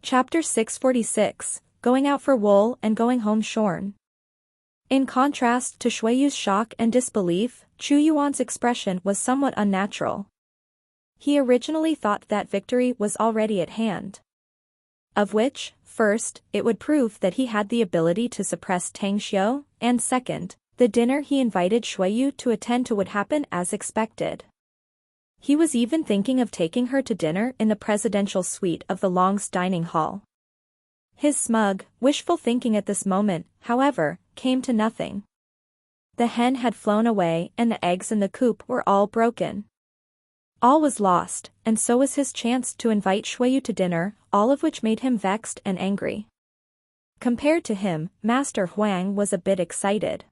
Chapter 646, Going Out for Wool and Going Home Shorn. In contrast to Shuiyu's shock and disbelief, Chu Yuan's expression was somewhat unnatural. He originally thought that victory was already at hand. Of which, first, it would prove that he had the ability to suppress Tang Xiu, and second, the dinner he invited Shuiyu to attend to would happen as expected. He was even thinking of taking her to dinner in the presidential suite of the Long's dining hall. His smug, wishful thinking at this moment, however, came to nothing. The hen had flown away and the eggs in the coop were all broken. All was lost, and so was his chance to invite Shuiyu to dinner, all of which made him vexed and angry. Compared to him, Master Huang was a bit excited.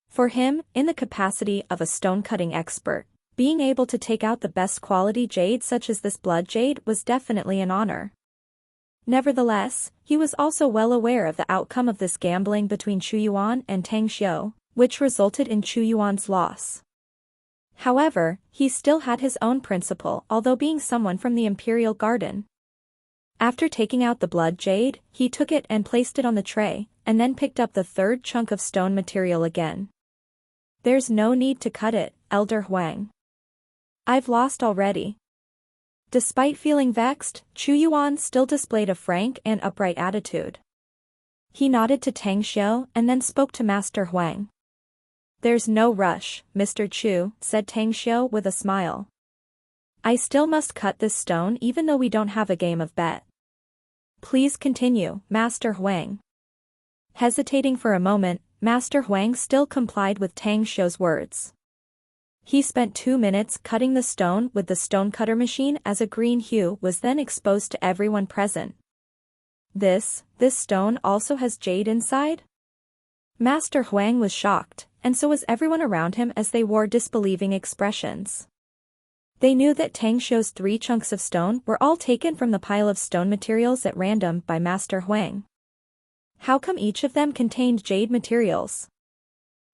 For him, in the capacity of a stone-cutting expert, being able to take out the best quality jade such as this blood jade was definitely an honor. Nevertheless, he was also well aware of the outcome of this gambling between Chu Yuan and Tang Xiu, which resulted in Chu Yuan's loss. However, he still had his own principle, although being someone from the Imperial Garden. After taking out the blood jade, he took it and placed it on the tray, and then picked up the third chunk of stone material again. "There's no need to cut it, Elder Huang. I've lost already." Despite feeling vexed, Chu Yuan still displayed a frank and upright attitude. He nodded to Tang Xiu and then spoke to Master Huang. "There's no rush, Mr. Chu," said Tang Xiu with a smile. "I still must cut this stone even though we don't have a game of bet." "Please continue, Master Huang." Hesitating for a moment, Master Huang still complied with Tang Xiu's words. He spent 2 minutes cutting the stone with the stone cutter machine as a green hue was then exposed to everyone present. This stone also has jade inside?" Master Huang was shocked, and so was everyone around him as they wore disbelieving expressions. They knew that Tang Xiu's 3 chunks of stone were all taken from the pile of stone materials at random by Master Huang. How come each of them contained jade materials?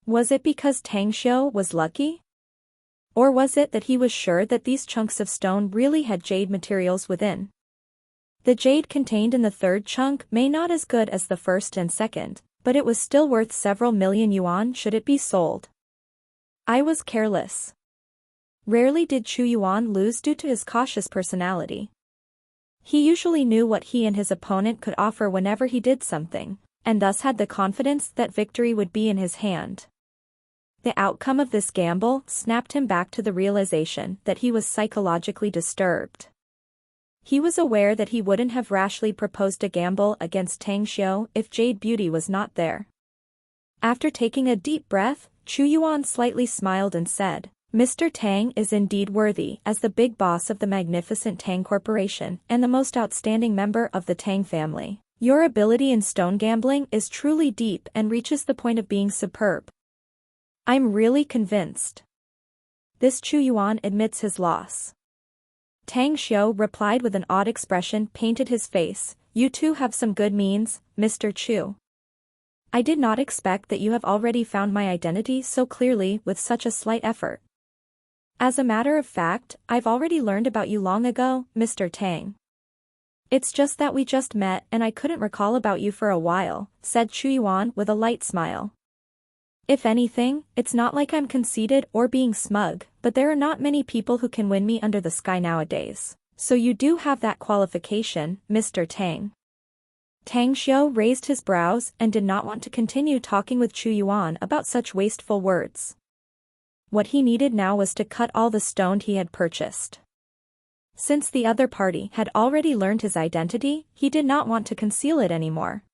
Was it because Tang Xiu was lucky? Or was it that he was sure that these chunks of stone really had jade materials within? The jade contained in the third chunk may not as good as the first and second, but it was still worth several million yuan should it be sold. I was careless. Rarely did Chu Yuan lose due to his cautious personality. He usually knew what he and his opponent could offer whenever he did something, and thus had the confidence that victory would be in his hand. The outcome of this gamble snapped him back to the realization that he was psychologically disturbed. He was aware that he wouldn't have rashly proposed a gamble against Tang Xiu if Jade Beauty was not there. After taking a deep breath, Chu Yuan slightly smiled and said, "Mr. Tang is indeed worthy as the big boss of the magnificent Tang Corporation and the most outstanding member of the Tang family. Your ability in stone gambling is truly deep and reaches the point of being superb. I'm really convinced." This Chu Yuan admits his loss. Tang Xiu replied with an odd expression painted his face. "You too have some good means, Mr. Chu. I did not expect that you have already found my identity so clearly with such a slight effort. As a matter of fact, I've already learned about you long ago, Mr. Tang. It's just that we just met and I couldn't recall about you for a while," said Chu Yuan with a light smile. "If anything, it's not like I'm conceited or being smug, but there are not many people who can win me under the sky nowadays, so you do have that qualification, Mr. Tang." Tang Xiu raised his brows and did not want to continue talking with Chu Yuan about such wasteful words. What he needed now was to cut all the stone he had purchased. Since the other party had already learned his identity, he did not want to conceal it anymore.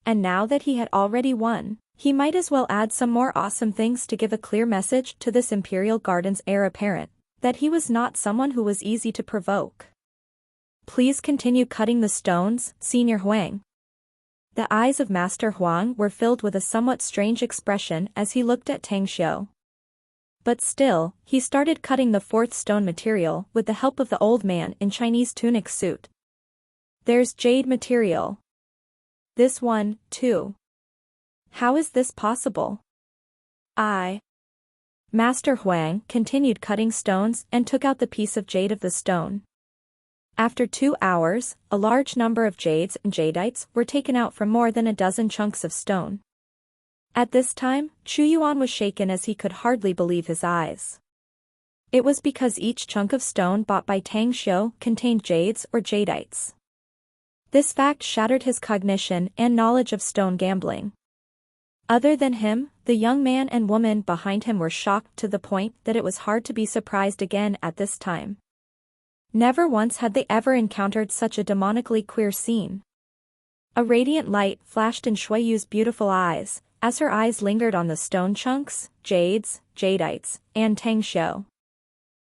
And now that he had already won, he might as well add some more awesome things to give a clear message to this Imperial Garden's heir apparent, that he was not someone who was easy to provoke. "Please continue cutting the stones, Senior Huang." The eyes of Master Huang were filled with a somewhat strange expression as he looked at Tang Xiu. But still, he started cutting the 4th stone material with the help of the old man in Chinese tunic suit. "There's jade material. This one, too. How is this possible?" Master Huang continued cutting stones and took out the piece of jade of the stone. After 2 hours, a large number of jades and jadites were taken out from more than a dozen chunks of stone. At this time, Chu Yuan was shaken as he could hardly believe his eyes. It was because each chunk of stone bought by Tang Xiu contained jades or jadites. This fact shattered his cognition and knowledge of stone gambling. Other than him, the young man and woman behind him were shocked to the point that it was hard to be surprised again at this time. Never once had they ever encountered such a demonically queer scene. A radiant light flashed in Shui Yu's beautiful eyes, as her eyes lingered on the stone chunks, jades, jadites, and Tang Xiu.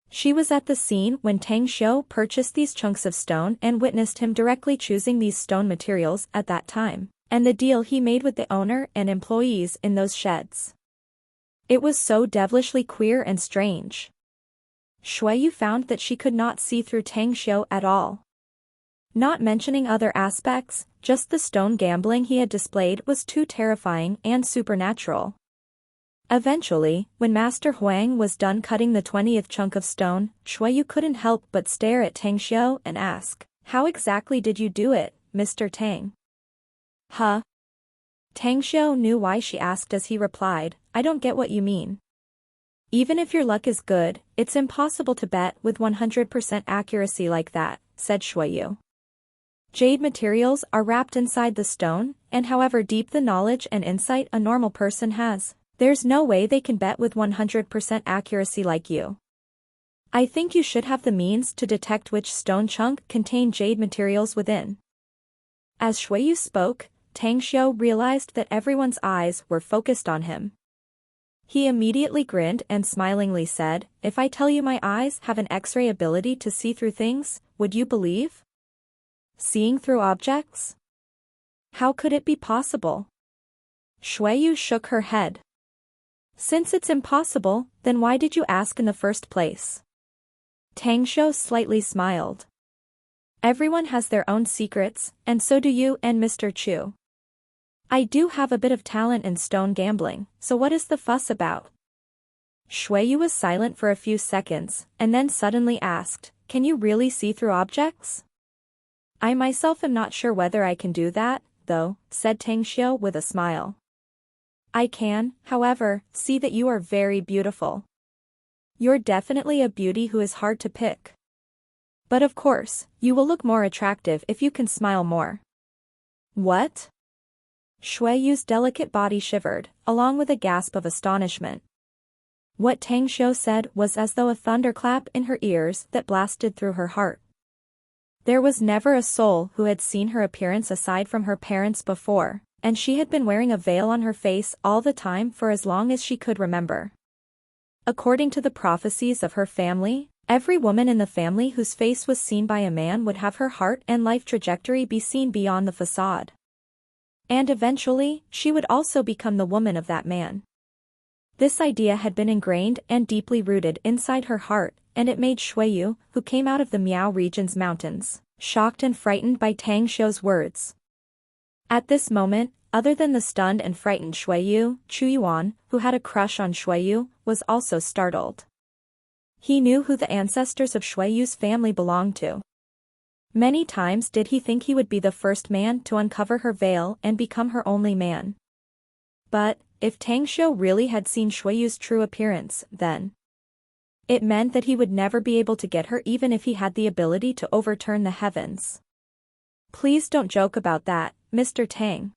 She was at the scene when Tang Xiu purchased these chunks of stone and witnessed him directly choosing these stone materials at that time, and the deal he made with the owner and employees in those sheds. It was so devilishly queer and strange. Shui Yu found that she could not see through Tang Xiu at all. Not mentioning other aspects, just the stone gambling he had displayed was too terrifying and supernatural. Eventually, when Master Huang was done cutting the 20th chunk of stone, Shui Yu couldn't help but stare at Tang Xiu and ask, "How exactly did you do it, Mr. Tang?" "Huh?" Tang Xiu knew why she asked as he replied, "I don't get what you mean. Even if your luck is good, it's impossible to bet with 100% accuracy like that," said Shui Yu. Jade materials are wrapped inside the stone, and however deep the knowledge and insight a normal person has, there's no way they can bet with 100% accuracy like you. I think you should have the means to detect which stone chunk contained jade materials within. As Shui Yu spoke, Tang Xiu realized that everyone's eyes were focused on him. He immediately grinned and smilingly said, "If I tell you my eyes have an X-ray ability to see through things, would you believe? Seeing through objects? How could it be possible?" Shui Yu shook her head. "Since it's impossible, then why did you ask in the first place?" Tang Xiu slightly smiled. "Everyone has their own secrets, and so do you and Mr. Chu. I do have a bit of talent in stone gambling, so what is the fuss about?" Shui Yu was silent for a few seconds, and then suddenly asked, "Can you really see through objects?" "I myself am not sure whether I can do that, though," said Tang Xiu with a smile. "I can, however, see that you are very beautiful. You're definitely a beauty who is hard to pick. But of course, you will look more attractive if you can smile more." "What?" Shui Yu's delicate body shivered, along with a gasp of astonishment. What Tang Xiu said was as though a thunderclap in her ears that blasted through her heart. There was never a soul who had seen her appearance aside from her parents before, and she had been wearing a veil on her face all the time for as long as she could remember. According to the prophecies of her family, every woman in the family whose face was seen by a man would have her heart and life trajectory be seen beyond the facade. And eventually, she would also become the woman of that man. This idea had been ingrained and deeply rooted inside her heart, and it made Shui Yu, who came out of the Miao region's mountains, shocked and frightened by Tang Xiu's words. At this moment, other than the stunned and frightened Shui Yu, Chu Yuan, who had a crush on Shui Yu, was also startled. He knew who the ancestors of Shui Yu's family belonged to. Many times did he think he would be the first man to uncover her veil and become her only man. But, if Tang Xiu really had seen Shui Yu's true appearance, then it meant that he would never be able to get her even if he had the ability to overturn the heavens. "Please don't joke about that, Mr. Tang."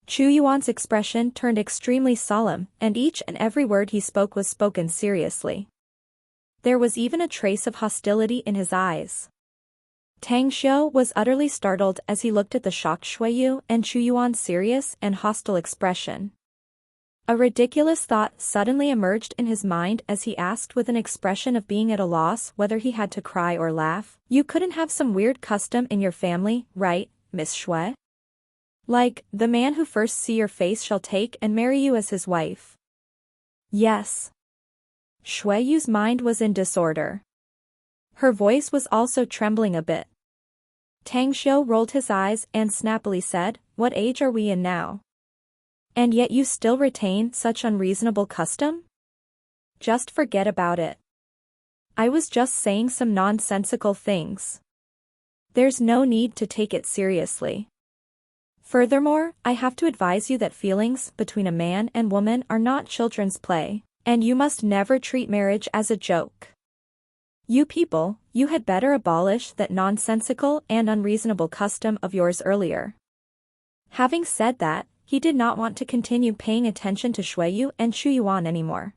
Chu Yuan's expression turned extremely solemn, and each and every word he spoke was spoken seriously. There was even a trace of hostility in his eyes. Tang Xiu was utterly startled as he looked at the shocked Shui Yu and Chu Yuan's serious and hostile expression. A ridiculous thought suddenly emerged in his mind as he asked with an expression of being at a loss whether he had to cry or laugh, "You couldn't have some weird custom in your family, right, Miss Shui? Like, the man who first see your face shall take and marry you as his wife?" "Yes." Shui Yu's mind was in disorder. Her voice was also trembling a bit. Tang Xiu rolled his eyes and snappily said, "What age are we in now? And yet you still retain such unreasonable custom? Just forget about it. I was just saying some nonsensical things." There's no need to take it seriously. Furthermore, I have to advise you that feelings between a man and woman are not children's play, and you must never treat marriage as a joke. You people, you had better abolish that nonsensical and unreasonable custom of yours earlier. Having said that, he did not want to continue paying attention to Shuiyu and Chuyuan anymore.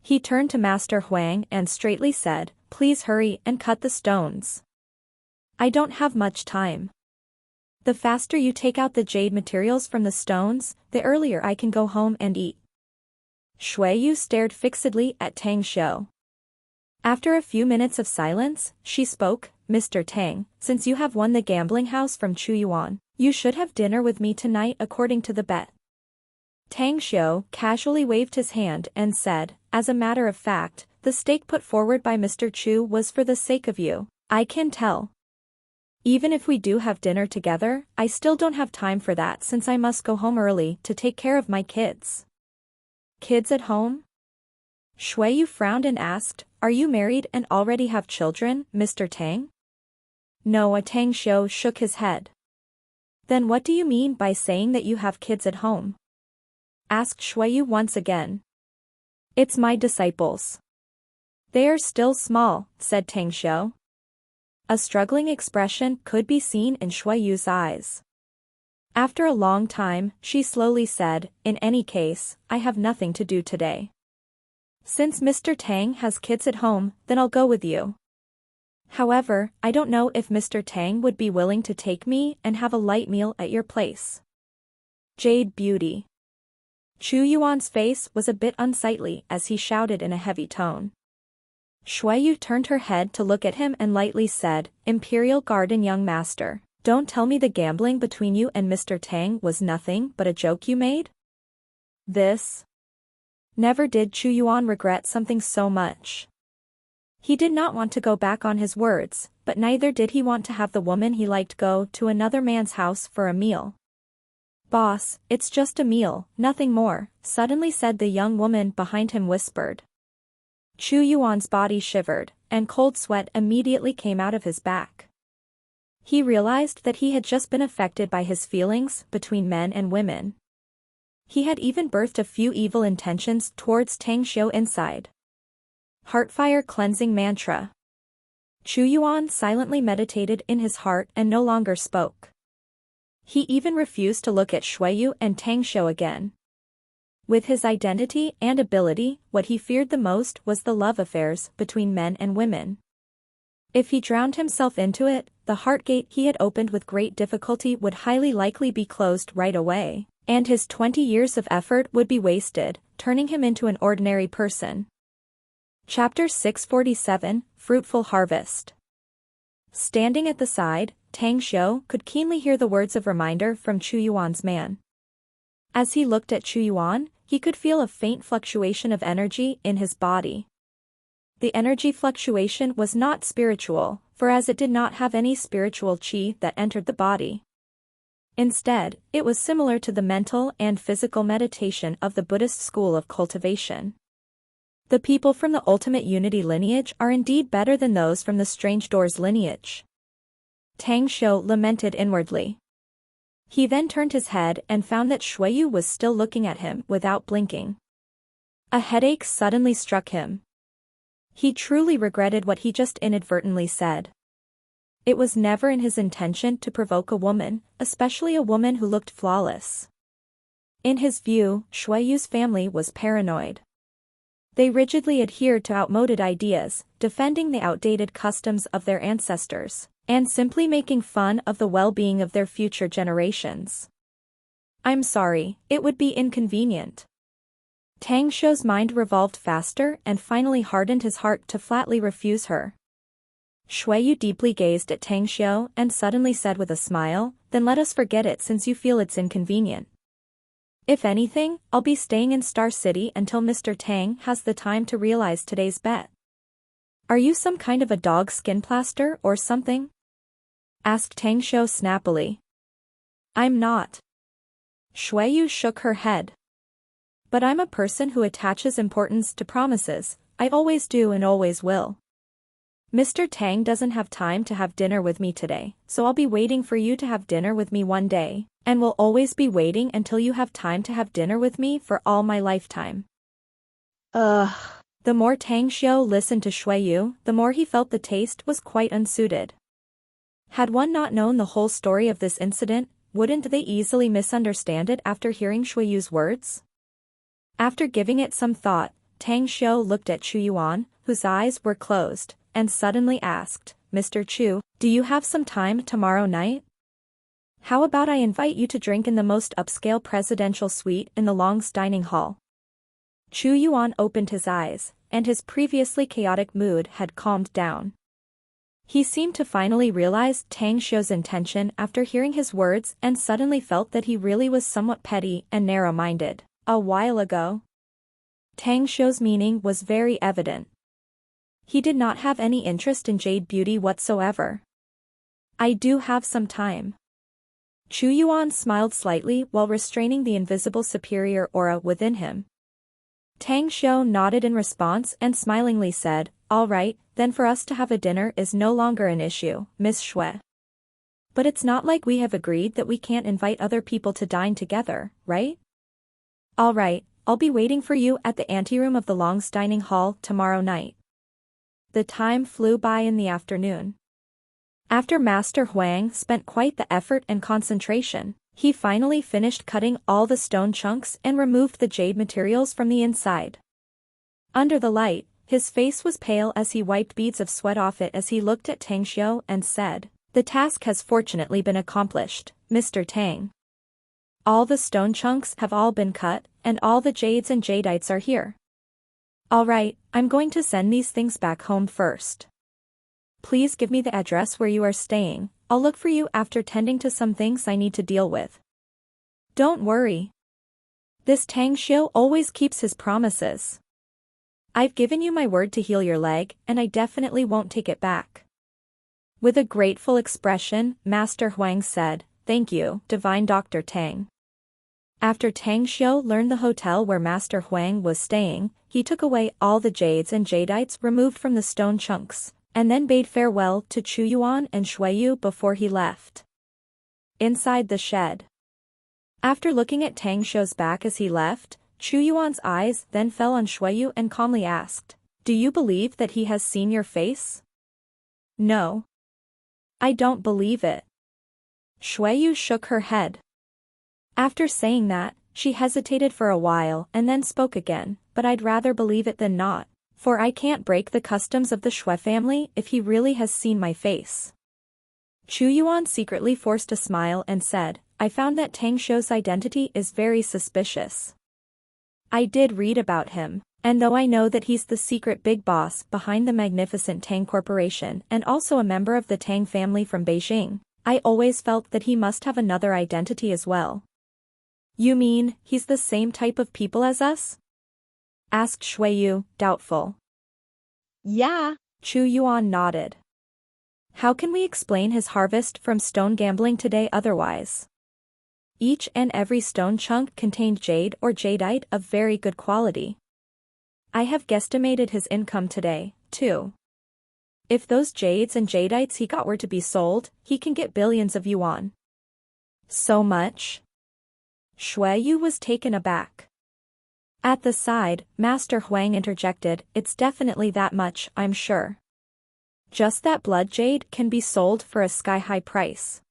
He turned to Master Huang and straightly said, "Please hurry and cut the stones. I don't have much time. The faster you take out the jade materials from the stones, the earlier I can go home and eat." Shuiyu stared fixedly at Tang Xiu. After a few minutes of silence, she spoke, "Mr. Tang, since you have won the gambling house from Chuyuan, you should have dinner with me tonight according to the bet." Tang Xiu casually waved his hand and said, "As a matter of fact, the stake put forward by Mr. Chu was for the sake of you, I can tell. Even if we do have dinner together, I still don't have time for that since I must go home early to take care of my kids." "Kids at home?" Shuiyu frowned and asked, "Are you married and already have children, Mr. Tang?" "No." Tang Xiu shook his head. "Then what do you mean by saying that you have kids at home?" asked Shuiyu once again. "It's my disciples. They are still small," said Tang Xiu. A struggling expression could be seen in Shuiyu's eyes. After a long time, she slowly said, "In any case, I have nothing to do today. Since Mr. Tang has kids at home, then I'll go with you. However, I don't know if Mr. Tang would be willing to take me and have a light meal at your place." Jade Beauty. Chu Yuan's face was a bit unsightly as he shouted in a heavy tone. Shuiyu turned her head to look at him and lightly said, "Imperial Garden young master, don't tell me the gambling between you and Mr. Tang was nothing but a joke you made?" This. Never did Chu Yuan regret something so much. He did not want to go back on his words, but neither did he want to have the woman he liked go to another man's house for a meal. "Boss, it's just a meal, nothing more," suddenly said the young woman behind him whispered. Chu Yuan's body shivered, and cold sweat immediately came out of his back. He realized that he had just been affected by his feelings between men and women. He had even birthed a few evil intentions towards Tang Xiu inside. Heartfire cleansing mantra. Chu Yuan silently meditated in his heart and no longer spoke. He even refused to look at Shuiyu and Tang Xiu again. With his identity and ability, what he feared the most was the love affairs between men and women. If he drowned himself into it, the heart gate he had opened with great difficulty would highly likely be closed right away, and his 20 years of effort would be wasted, turning him into an ordinary person. Chapter 647, Fruitful Harvest. Standing at the side, Tang Xiu could keenly hear the words of reminder from Chu Yuan's man. As he looked at Chu Yuan, he could feel a faint fluctuation of energy in his body. The energy fluctuation was not spiritual, for as it did not have any spiritual qi that entered the body. Instead, it was similar to the mental and physical meditation of the Buddhist school of cultivation. The people from the ultimate unity lineage are indeed better than those from the strange doors lineage. Tang Xiu lamented inwardly. He then turned his head and found that Shuiyu was still looking at him without blinking. A headache suddenly struck him. He truly regretted what he just inadvertently said. It was never in his intention to provoke a woman, especially a woman who looked flawless. In his view, Shuiyu's family was paranoid. They rigidly adhered to outmoded ideas, defending the outdated customs of their ancestors, and simply making fun of the well-being of their future generations. "I'm sorry, it would be inconvenient." Tang Xiu's mind revolved faster and finally hardened his heart to flatly refuse her. Shuiyu deeply gazed at Tang Xiu and suddenly said with a smile, "Then let us forget it since you feel it's inconvenient. If anything, I'll be staying in Star City until Mr. Tang has the time to realize today's bet." "Are you some kind of a dog skin plaster or something?" asked Tang Xiu snappily. "I'm not." Shuiyu shook her head. "But I'm a person who attaches importance to promises, I always do and always will." Mr. Tang doesn't have time to have dinner with me today, so I'll be waiting for you to have dinner with me one day, and will always be waiting until you have time to have dinner with me for all my lifetime. Ugh. The more Tang Xiu listened to Shui Yu, the more he felt the taste was quite unsuited. Had one not known the whole story of this incident, wouldn't they easily misunderstand it after hearing Shui Yu's words? After giving it some thought, Tang Xiu looked at Chu Yuan, whose eyes were closed, and suddenly asked, Mr. Chu, do you have some time tomorrow night? How about I invite you to drink in the most upscale presidential suite in the Long's dining hall? Chu Yuan opened his eyes, and his previously chaotic mood had calmed down. He seemed to finally realize Tang Xiu's intention after hearing his words and suddenly felt that he really was somewhat petty and narrow-minded. A while ago, Tang Xiu's meaning was very evident. He did not have any interest in jade beauty whatsoever. I do have some time. Chu Yuan smiled slightly while restraining the invisible superior aura within him. Tang Xiu nodded in response and smilingly said, all right, then for us to have a dinner is no longer an issue, Miss Shui. But it's not like we have agreed that we can't invite other people to dine together, right? All right, I'll be waiting for you at the anteroom of the Long's dining hall tomorrow night. The time flew by in the afternoon. After Master Huang spent quite the effort and concentration, he finally finished cutting all the stone chunks and removed the jade materials from the inside. Under the light, his face was pale as he wiped beads of sweat off it as he looked at Tang Xiu and said, the task has fortunately been accomplished, Mr. Tang. All the stone chunks have all been cut, and all the jades and jadeites are here. All right, I'm going to send these things back home first. Please give me the address where you are staying. I'll look for you after tending to some things I need to deal with. Don't worry. This Tang Xiu always keeps his promises. I've given you my word to heal your leg, and I definitely won't take it back. With a grateful expression, Master Huang said, thank you, Divine Dr. Tang. After Tang Xiu learned the hotel where Master Huang was staying, he took away all the jades and jadeites removed from the stone chunks, and then bade farewell to Chu Yuan and Shui Yu before he left. Inside the shed. After looking at Tang Xiu's back as he left, Chu Yuan's eyes then fell on Shui Yu and calmly asked, do you believe that he has seen your face? No. I don't believe it. Shui Yu shook her head. After saying that, she hesitated for a while and then spoke again, but I'd rather believe it than not, for I can't break the customs of the Shui family if he really has seen my face. Chu Yuan secretly forced a smile and said, I found that Tang Xiu's identity is very suspicious. I did read about him, and though I know that he's the secret big boss behind the magnificent Tang Corporation and also a member of the Tang family from Beijing, I always felt that he must have another identity as well. You mean, he's the same type of people as us? Asked Shui Yu, doubtful. Yeah, Chu Yuan nodded. How can we explain his harvest from stone gambling today otherwise? Each and every stone chunk contained jade or jadeite of very good quality. I have guesstimated his income today, too. If those jades and jadeites he got were to be sold, he can get billions of yuan. So much? Shui Yu was taken aback. At the side, Master Huang interjected, it's definitely that much, I'm sure. Just that blood jade can be sold for a sky-high price.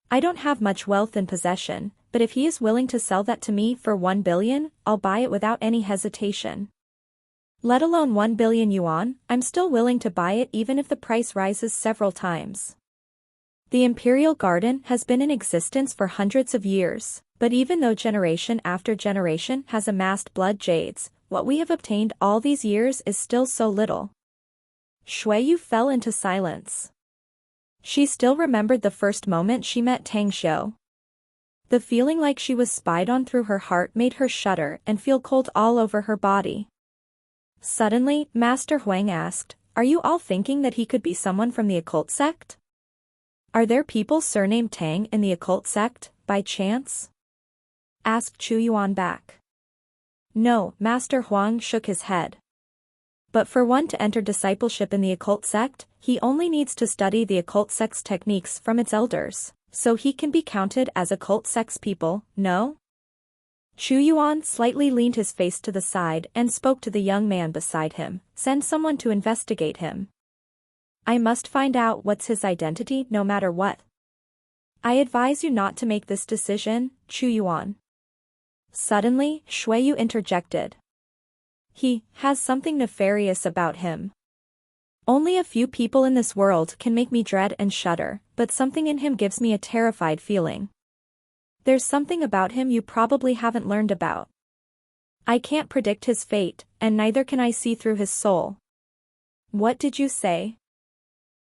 I don't have much wealth in possession, but if he is willing to sell that to me for 1 billion, I'll buy it without any hesitation. Let alone 1 billion yuan, I'm still willing to buy it even if the price rises several times. The Imperial Garden has been in existence for hundreds of years, but even though generation after generation has amassed blood jades, what we have obtained all these years is still so little. Shui Yu fell into silence. She still remembered the first moment she met Tang Xiu. The feeling like she was spied on through her heart made her shudder and feel cold all over her body. Suddenly, Master Huang asked, are you all thinking that he could be someone from the occult sect? Are there people surnamed Tang in the occult sect, by chance? Asked Chu Yuan back. No, Master Huang shook his head. But for one to enter discipleship in the occult sect, he only needs to study the occult sect's techniques from its elders, so he can be counted as occult sect's people, no? Chu Yuan slightly leaned his face to the side and spoke to the young man beside him. Send someone to investigate him. I must find out what's his identity no matter what. I advise you not to make this decision, Chu Yuan. Suddenly, Shui Yu interjected. He has something nefarious about him. Only a few people in this world can make me dread and shudder, but something in him gives me a terrified feeling. There's something about him you probably haven't learned about. I can't predict his fate, and neither can I see through his soul. What did you say?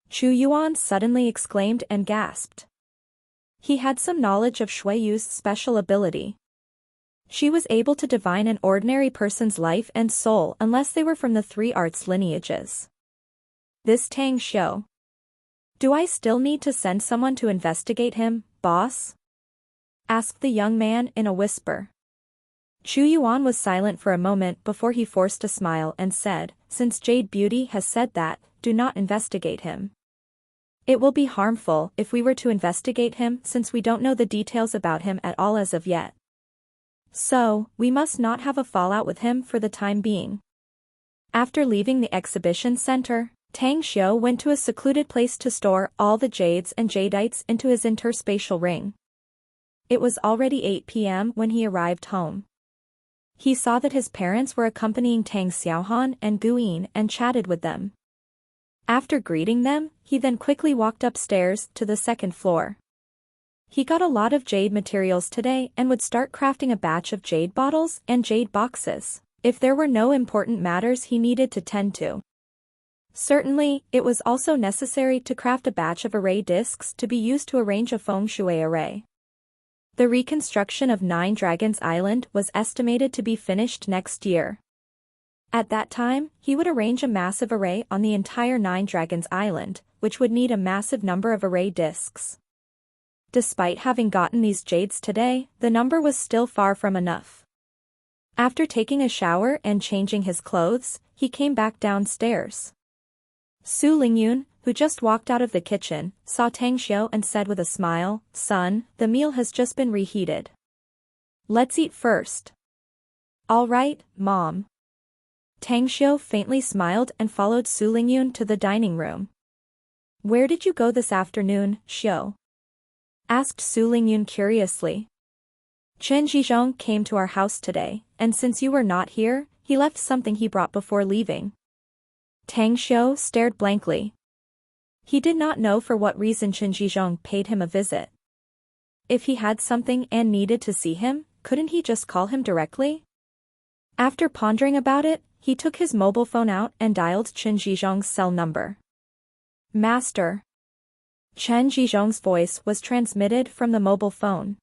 Chu Yuan suddenly exclaimed and gasped. He had some knowledge of Shui Yu's special ability. She was able to divine an ordinary person's life and soul unless they were from the three arts lineages. This Tang Xiu. Do I still need to send someone to investigate him, boss? Asked the young man in a whisper. Chu Yuan was silent for a moment before he forced a smile and said, since Jade Beauty has said that, do not investigate him. It will be harmful if we were to investigate him since we don't know the details about him at all as of yet. So, we must not have a fallout with him for the time being. After leaving the exhibition center, Tang Xiu went to a secluded place to store all the jades and jadeites into his interspatial ring. It was already 8 p.m. when he arrived home. He saw that his parents were accompanying Tang Xiaohan and Guyin and chatted with them. After greeting them, he then quickly walked upstairs to the second floor. He got a lot of jade materials today and would start crafting a batch of jade bottles and jade boxes, if there were no important matters he needed to tend to. Certainly, it was also necessary to craft a batch of array discs to be used to arrange a feng shui array. The reconstruction of Nine Dragons Island was estimated to be finished next year. At that time, he would arrange a massive array on the entire Nine Dragons Island, which would need a massive number of array discs. Despite having gotten these jades today, the number was still far from enough. After taking a shower and changing his clothes, he came back downstairs. Su Lingyun, who just walked out of the kitchen, saw Tang Xiu and said with a smile, "Son, the meal has just been reheated. Let's eat first." "All right, Mom." Tang Xiu faintly smiled and followed Su Lingyun to the dining room. "Where did you go this afternoon, Xiu?" asked Su Lingyun curiously. "Chen Zhizhong came to our house today, and since you were not here, he left something he brought before leaving." Tang Xiu stared blankly. He did not know for what reason Chen Zhizhong paid him a visit. If he had something and needed to see him, couldn't he just call him directly? After pondering about it, he took his mobile phone out and dialed Chen Zhizhong's cell number. "Master." Chen Zhizhong's voice was transmitted from the mobile phone.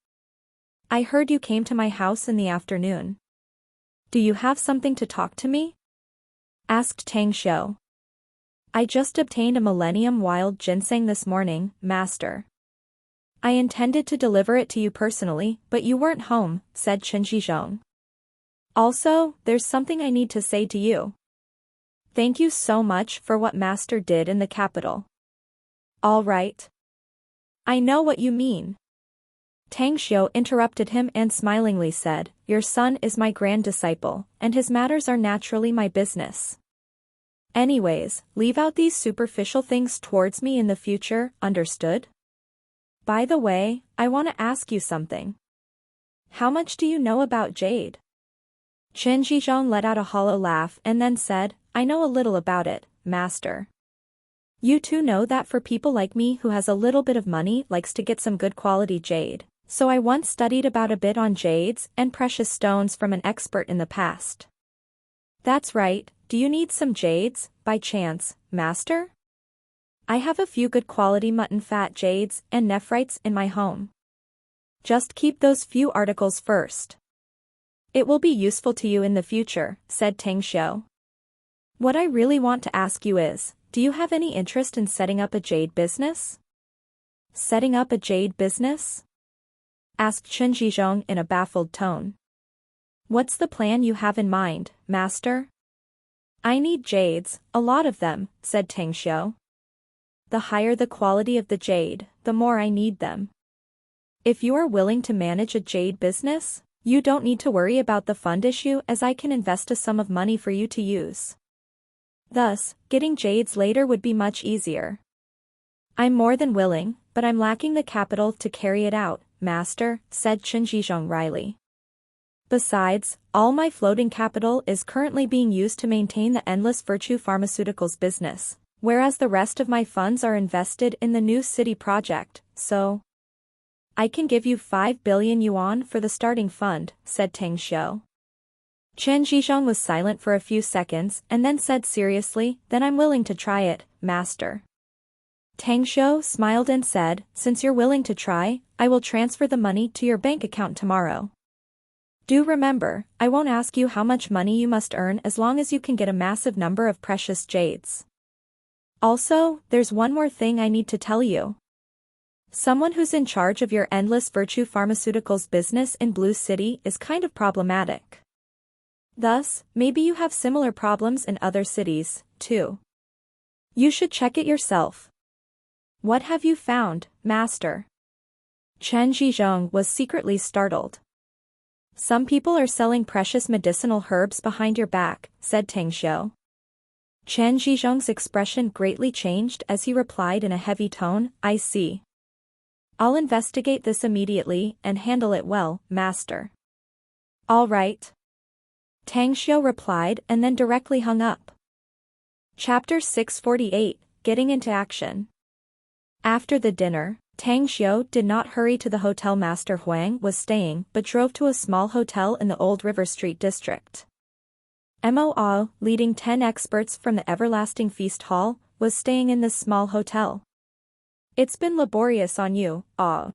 "I heard you came to my house in the afternoon. Do you have something to talk to me?" asked Tang Xiu. "I just obtained a Millennium Wild Ginseng this morning, Master. I intended to deliver it to you personally, but you weren't home," said Chen Zhizhong. "Also, there's something I need to say to you. Thank you so much for what Master did in the capital." "All right. I know what you mean." Tang Xiu interrupted him and smilingly said, "Your son is my grand disciple, and his matters are naturally my business. Anyways, leave out these superficial things towards me in the future, understood? By the way, I want to ask you something. How much do you know about jade?" Chen Zhizhong let out a hollow laugh and then said, "I know a little about it, Master. You too know that for people like me who has a little bit of money likes to get some good quality jade, so I once studied about a bit on jades and precious stones from an expert in the past." "That's right, do you need some jades, by chance, Master?" "I have a few good quality mutton fat jades and nephrites in my home. Just keep those few articles first. It will be useful to you in the future," said Tang Xiu. "What I really want to ask you is, do you have any interest in setting up a jade business?" "Setting up a jade business?" asked Chen Zhizhong in a baffled tone. "What's the plan you have in mind, Master?" I need jades, a lot of them, said Tang Xiu. The higher the quality of the jade, the more I need them. If you are willing to manage a jade business, you don't need to worry about the fund issue as I can invest a sum of money for you to use. Thus, getting jades later would be much easier. I'm more than willing, but I'm lacking the capital to carry it out, master, said Chen Zhizhong wryly. Besides, all my floating capital is currently being used to maintain the Endless Virtue Pharmaceuticals business, whereas the rest of my funds are invested in the new city project, so I can give you 5 billion yuan for the starting fund, said Tang Xiu. Chen Zhizhong was silent for a few seconds and then said seriously, then I'm willing to try it, master. Tang Xiu smiled and said, since you're willing to try, I will transfer the money to your bank account tomorrow. Do remember, I won't ask you how much money you must earn as long as you can get a massive number of precious jades. Also, there's one more thing I need to tell you. Someone who's in charge of your Endless Virtue Pharmaceuticals business in Blue City is kind of problematic. Thus, maybe you have similar problems in other cities, too. You should check it yourself. What have you found, master? Chen Zhizhong was secretly startled. Some people are selling precious medicinal herbs behind your back, said Tang Xiu. Chen Zhizhong's expression greatly changed as he replied in a heavy tone, I see. I'll investigate this immediately and handle it well, master. All right. Tang Xiu replied and then directly hung up. Chapter 648, Getting into Action. After the dinner, Tang Xiu did not hurry to the hotel Master Huang was staying but drove to a small hotel in the Old River Street district. Mo Ao, leading 10 experts from the Everlasting Feast Hall, was staying in this small hotel. It's been laborious on you, Ao.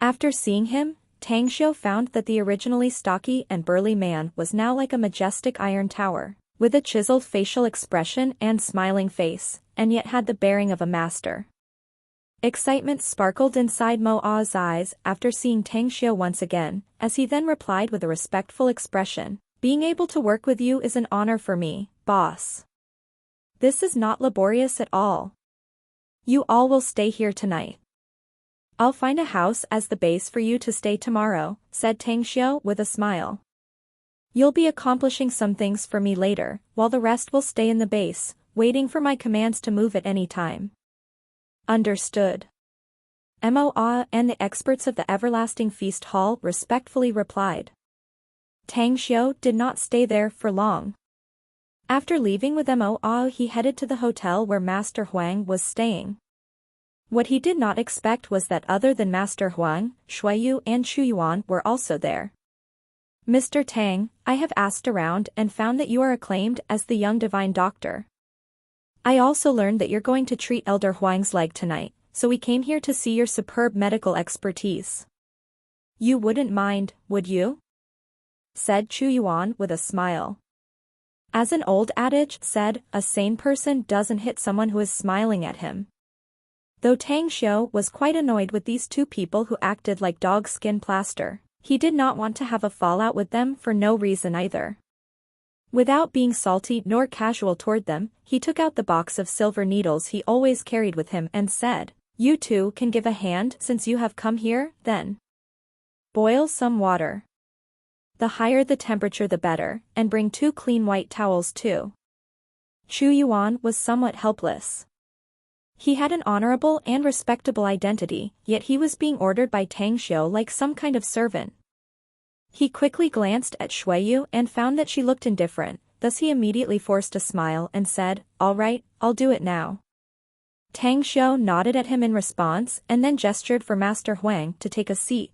After seeing him, Tang Xiu found that the originally stocky and burly man was now like a majestic iron tower, with a chiseled facial expression and smiling face, and yet had the bearing of a master. Excitement sparkled inside Mo A's eyes after seeing Tang Xiu once again, as he then replied with a respectful expression, being able to work with you is an honor for me, boss. This is not laborious at all. You all will stay here tonight. I'll find a house as the base for you to stay tomorrow, said Tang Xiu with a smile. You'll be accomplishing some things for me later, while the rest will stay in the base, waiting for my commands to move at any time. Understood. Mo A and the experts of the Everlasting Feast Hall respectfully replied. Tang Xiu did not stay there for long. After leaving with Mo A, he headed to the hotel where Master Huang was staying. What he did not expect was that other than Master Huang, Shuiyu and Chu Yuan were also there. Mr. Tang, I have asked around and found that you are acclaimed as the young divine doctor. I also learned that you're going to treat Elder Huang's leg tonight, so we came here to see your superb medical expertise. You wouldn't mind, would you? Said Chu Yuan with a smile. As an old adage said, a sane person doesn't hit someone who is smiling at him. Though Tang Xiu was quite annoyed with these two people who acted like dog skin plaster, he did not want to have a fallout with them for no reason either. Without being salty nor casual toward them, he took out the box of silver needles he always carried with him and said, You two can give a hand since you have come here, then. Boil some water. The higher the temperature the better, and bring 2 clean white towels too. Chu Yuan was somewhat helpless. He had an honorable and respectable identity, yet he was being ordered by Tang Xiu like some kind of servant. He quickly glanced at Shuiyu and found that she looked indifferent, thus he immediately forced a smile and said, All right, I'll do it now. Tang Xiu nodded at him in response and then gestured for Master Huang to take a seat.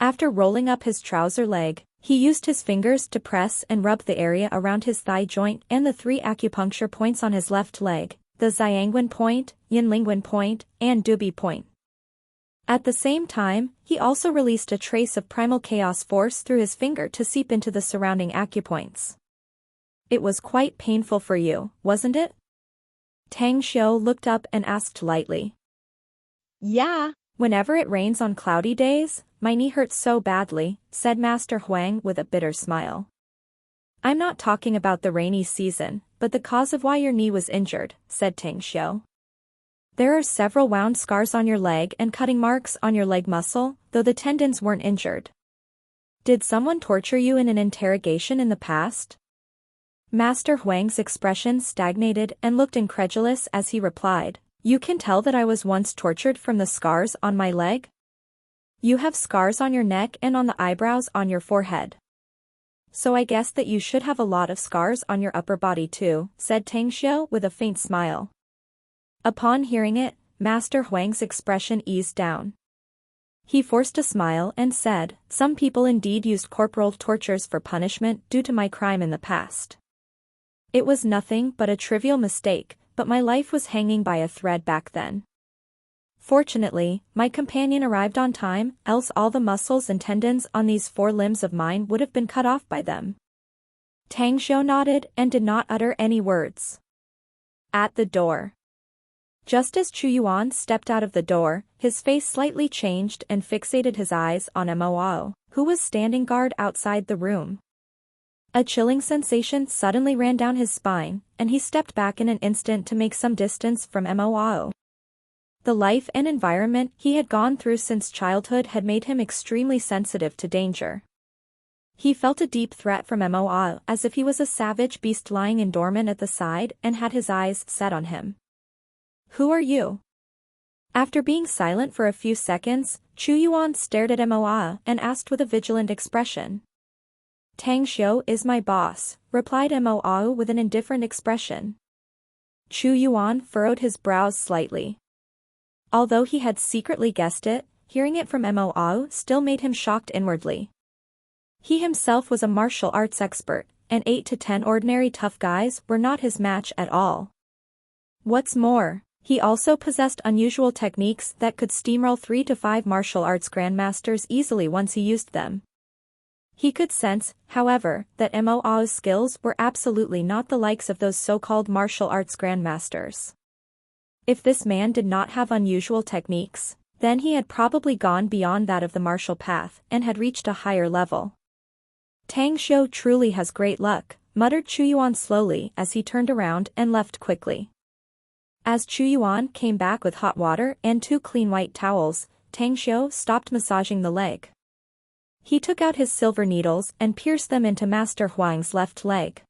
After rolling up his trouser leg, he used his fingers to press and rub the area around his thigh joint and the 3 acupuncture points on his left leg, the Xiangwen point, Yinlingwen point, and Dubi point. At the same time, he also released a trace of primal chaos force through his finger to seep into the surrounding acupoints. It was quite painful for you, wasn't it? Tang Xiu looked up and asked lightly. Yeah. Whenever it rains on cloudy days, my knee hurts so badly, said Master Huang with a bitter smile. I'm not talking about the rainy season, but the cause of why your knee was injured, said Tang Xiu. There are several wound scars on your leg and cutting marks on your leg muscle, though the tendons weren't injured. Did someone torture you in an interrogation in the past? Master Huang's expression stagnated and looked incredulous as he replied, You can tell that I was once tortured from the scars on my leg? You have scars on your neck and on the eyebrows on your forehead. So I guess that you should have a lot of scars on your upper body too, said Tang Xiu with a faint smile. Upon hearing it, Master Huang's expression eased down. He forced a smile and said, Some people indeed used corporal tortures for punishment due to my crime in the past. It was nothing but a trivial mistake, but my life was hanging by a thread back then. Fortunately, my companion arrived on time, else all the muscles and tendons on these 4 limbs of mine would have been cut off by them. Tang Xiu nodded and did not utter any words. At the door. Just as Chu Yuan stepped out of the door, his face slightly changed and fixated his eyes on Mo, who was standing guard outside the room. A chilling sensation suddenly ran down his spine, and he stepped back in an instant to make some distance from Mo. The life and environment he had gone through since childhood had made him extremely sensitive to danger. He felt a deep threat from Mo, as if he was a savage beast lying in dormant at the side and had his eyes set on him. Who are you? After being silent for a few seconds, Chu Yuan stared at Mo and asked with a vigilant expression. Tang Xiu is my boss, replied Mo with an indifferent expression. Chu Yuan furrowed his brows slightly. Although he had secretly guessed it, hearing it from Mo still made him shocked inwardly. He himself was a martial arts expert, and 8 to 10 ordinary tough guys were not his match at all. What's more, he also possessed unusual techniques that could steamroll 3 to 5 martial arts grandmasters easily once he used them. He could sense, however, that Mo's skills were absolutely not the likes of those so-called martial arts grandmasters. If this man did not have unusual techniques, then he had probably gone beyond that of the martial path and had reached a higher level. Tang Xiu truly has great luck, muttered Chu Yuan slowly as he turned around and left quickly. As Chu Yuan came back with hot water and 2 clean white towels, Tang Xiu stopped massaging the leg. He took out his silver needles and pierced them into Master Huang's left leg.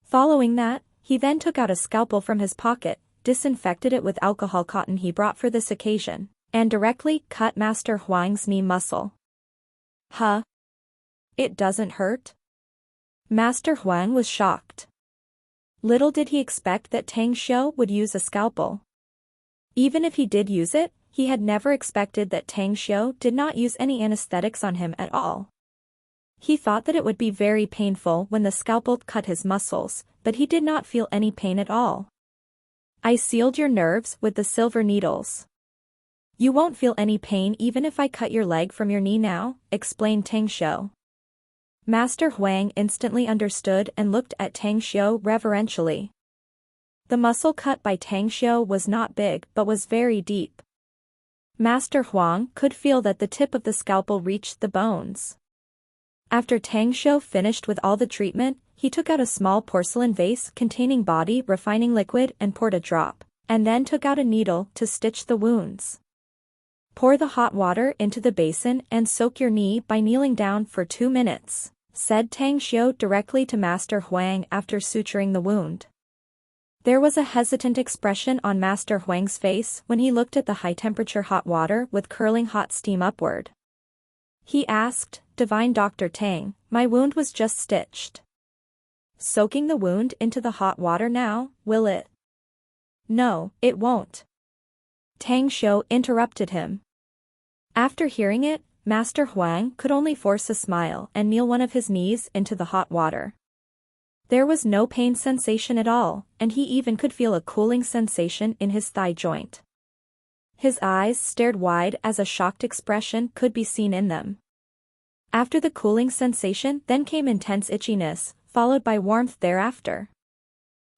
Following that, he then took out a scalpel from his pocket, disinfected it with alcohol cotton he brought for this occasion, and directly cut Master Huang's knee muscle. Huh? It doesn't hurt? Master Huang was shocked. Little did he expect that Tang Xiu would use a scalpel. Even if he did use it, he had never expected that Tang Xiu did not use any anesthetics on him at all. He thought that it would be very painful when the scalpel cut his muscles, but he did not feel any pain at all. I sealed your nerves with the silver needles. You won't feel any pain even if I cut your leg from your knee now, explained Tang Xiu. Master Huang instantly understood and looked at Tang Xiu reverentially. The muscle cut by Tang Xiu was not big but was very deep. Master Huang could feel that the tip of the scalpel reached the bones. After Tang Xiu finished with all the treatment, he took out a small porcelain vase containing body refining liquid and poured a drop, and then took out a needle to stitch the wounds. Pour the hot water into the basin and soak your knee by kneeling down for 2 minutes, said Tang Xiu directly to Master Huang after suturing the wound. There was a hesitant expression on Master Huang's face when he looked at the high-temperature hot water with curling hot steam upward. He asked, Divine Dr. Tang, my wound was just stitched. Soaking the wound into the hot water now, will it? No, it won't. Tang Xiu interrupted him. After hearing it, Master Huang could only force a smile and kneel one of his knees into the hot water. There was no pain sensation at all, and he even could feel a cooling sensation in his thigh joint. His eyes stared wide as a shocked expression could be seen in them. After the cooling sensation then came intense itchiness, followed by warmth thereafter.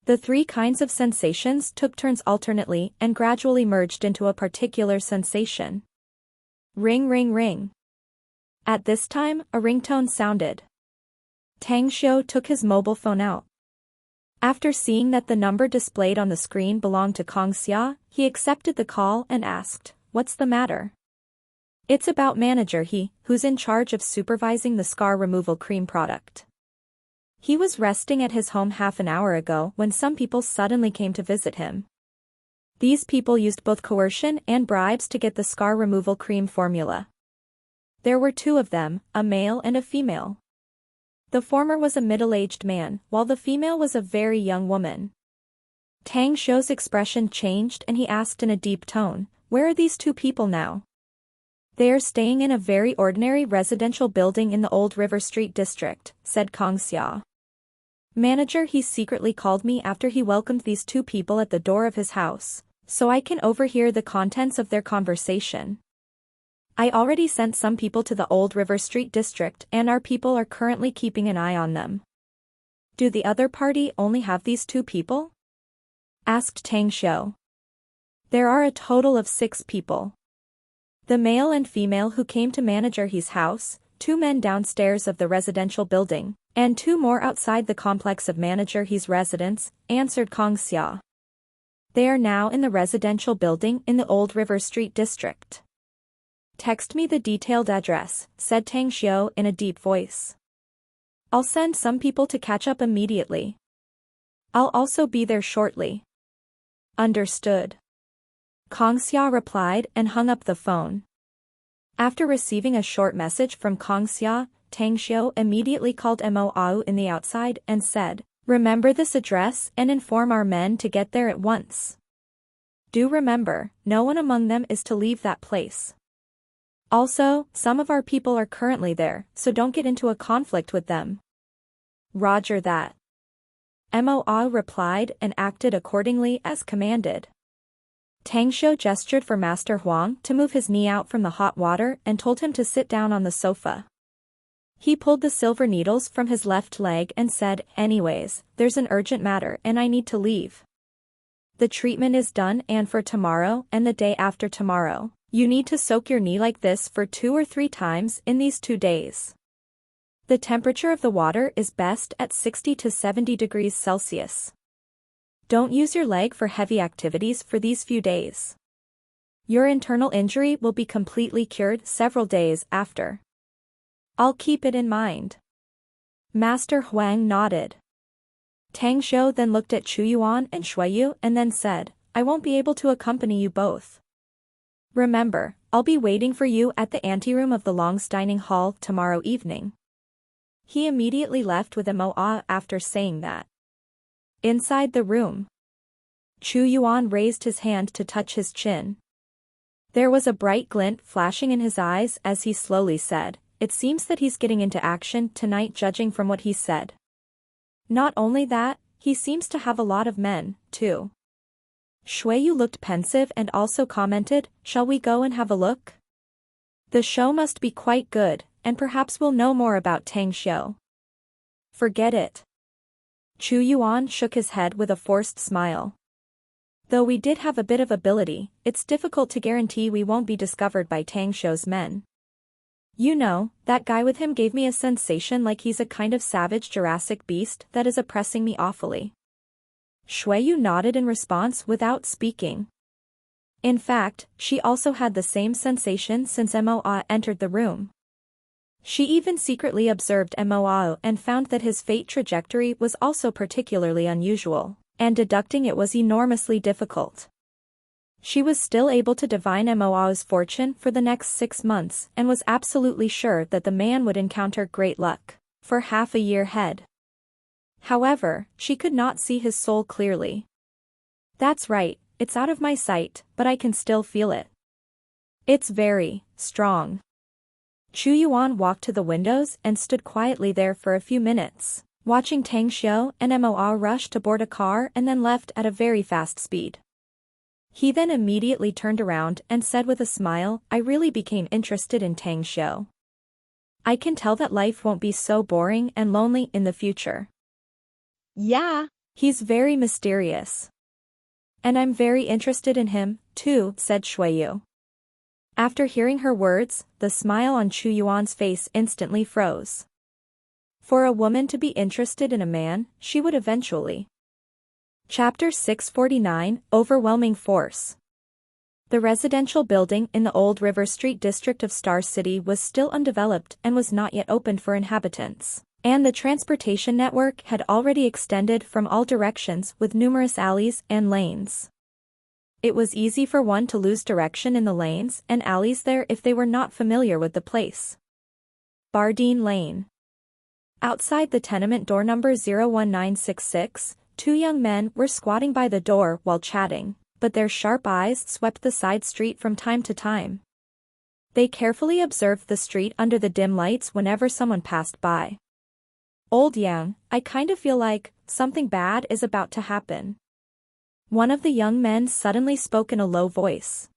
The 3 kinds of sensations took turns alternately and gradually merged into a particular sensation. Ring ring ring. At this time, a ringtone sounded. Tang Xiu took his mobile phone out. After seeing that the number displayed on the screen belonged to Kong Xia, he accepted the call and asked, "What's the matter?" "It's about manager He, who's in charge of supervising the scar removal cream product. He was resting at his home half an hour ago when some people suddenly came to visit him. These people used both coercion and bribes to get the scar removal cream formula. There were two of them, a male and a female. The former was a middle-aged man, while the female was a very young woman." Tang Xiu's expression changed and he asked in a deep tone, "Where are these two people now?" "They are staying in a very ordinary residential building in the Old River Street district," said Kong Xia. "Manager He secretly called me after he welcomed these two people at the door of his house, so I can overhear the contents of their conversation. I already sent some people to the Old River Street district and our people are currently keeping an eye on them." "Do the other party only have these two people?" asked Tang Xiu. "There are a total of 6 people. The male and female who came to Manager He's house, 2 men downstairs of the residential building, and 2 more outside the complex of Manager He's residence," answered Kong Xia. "They are now in the residential building in the Old River Street district." "Text me the detailed address," said Tang Xiu in a deep voice. "I'll send some people to catch up immediately. I'll also be there shortly." "Understood," Kong Xia replied and hung up the phone. After receiving a short message from Kong Xia, Tang Xiu immediately called Mo Au in the outside and said, "Remember this address and inform our men to get there at once. Do remember, no one among them is to leave that place. Also, some of our people are currently there, so don't get into a conflict with them." "Roger that," Mo Au replied and acted accordingly as commanded. Tang Xiu gestured for Master Huang to move his knee out from the hot water and told him to sit down on the sofa. He pulled the silver needles from his left leg and said, "Anyways, there's an urgent matter and I need to leave. The treatment is done and for tomorrow and the day after tomorrow, you need to soak your knee like this for 2 or 3 times in these 2 days. The temperature of the water is best at 60 to 70 degrees Celsius. Don't use your leg for heavy activities for these few days. Your internal injury will be completely cured several days after." "I'll keep it in mind." Master Huang nodded. Tang Xiu then looked at Chu Yuan and Shui Yu and then said, "I won't be able to accompany you both. Remember, I'll be waiting for you at the anteroom of the Long's dining hall tomorrow evening." He immediately left with Mo Au after saying that. Inside the room, Chu Yuan raised his hand to touch his chin. There was a bright glint flashing in his eyes as he slowly said, "It seems that he's getting into action tonight judging from what he said. Not only that, he seems to have a lot of men, too." Shui Yu looked pensive and also commented, "Shall we go and have a look? The show must be quite good, and perhaps we'll know more about Tang Xiu." "Forget it." Chu Yuan shook his head with a forced smile. "Though we did have a bit of ability, it's difficult to guarantee we won't be discovered by Tang Xiu's men. You know, that guy with him gave me a sensation like he's a kind of savage Jurassic beast that is oppressing me awfully." Shui Yu nodded in response without speaking. In fact, she also had the same sensation since Mo Au entered the room. She even secretly observed Mo Au and found that his fate trajectory was also particularly unusual, and deducting it was enormously difficult. She was still able to divine Mo Au's fortune for the next 6 months and was absolutely sure that the man would encounter great luck for half a year ahead. However, she could not see his soul clearly. "That's right, it's out of my sight, but I can still feel it. It's very strong." Chu Yuan walked to the windows and stood quietly there for a few minutes, watching Tang Xiu and Mo Au rush to board a car and then left at a very fast speed. He then immediately turned around and said with a smile, "I really became interested in Tang Xiu. I can tell that life won't be so boring and lonely in the future. Yeah, he's very mysterious. And I'm very interested in him, too," said Shui Yu. After hearing her words, the smile on Chu Yuan's face instantly froze. For a woman to be interested in a man, she would eventually. Chapter 649, Overwhelming Force. The residential building in the old River Street district of Star City was still undeveloped and was not yet opened for inhabitants, and the transportation network had already extended from all directions with numerous alleys and lanes. It was easy for one to lose direction in the lanes and alleys there if they were not familiar with the place. Bardeen Lane. Outside the tenement door number 01966, two young men were squatting by the door while chatting, but their sharp eyes swept the side street from time to time. They carefully observed the street under the dim lights whenever someone passed by. "Old Yang, I kind of feel like something bad is about to happen." One of the young men suddenly spoke in a low voice.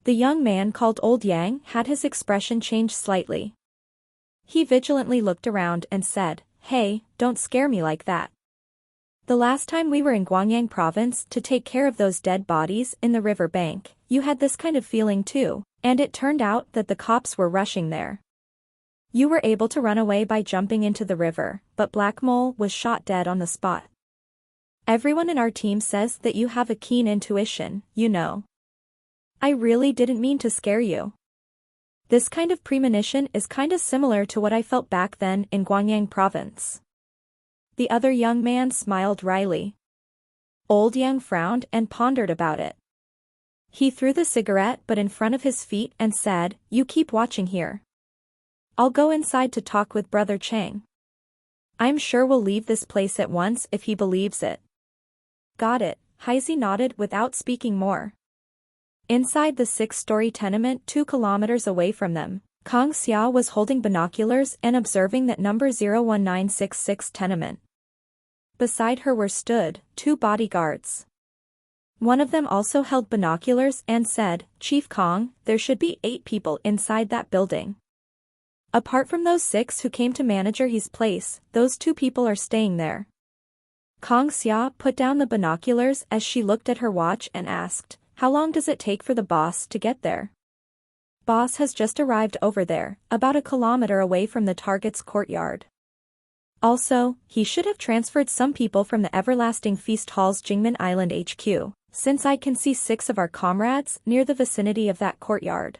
The young man called Old Yang had his expression change slightly. He vigilantly looked around and said, "Hey, don't scare me like that. The last time we were in Guangyang province to take care of those dead bodies in the river bank, you had this kind of feeling too, and it turned out that the cops were rushing there. You were able to run away by jumping into the river, but Black Mole was shot dead on the spot. Everyone in our team says that you have a keen intuition, you know. I really didn't mean to scare you. This kind of premonition is kinda similar to what I felt back then in Guangyang province." The other young man smiled wryly. Old Yang frowned and pondered about it. He threw the cigarette butt in front of his feet and said, "You keep watching here. I'll go inside to talk with Brother Chang. I'm sure we'll leave this place at once if he believes it." "Got it," Heisey nodded without speaking more. Inside the 6-story tenement 2 kilometers away from them, Kong Xia was holding binoculars and observing that number 01966 tenement. Beside her were stood 2 bodyguards. One of them also held binoculars and said, "Chief Kong, there should be 8 people inside that building. Apart from those 6 who came to Manager He's place, those 2 people are staying there." Kong Xia put down the binoculars as she looked at her watch and asked, "How long does it take for the boss to get there?" "Boss has just arrived over there, about a kilometer away from the target's courtyard. Also, he should have transferred some people from the Everlasting Feast Hall's Jingmen Island HQ, since I can see 6 of our comrades near the vicinity of that courtyard."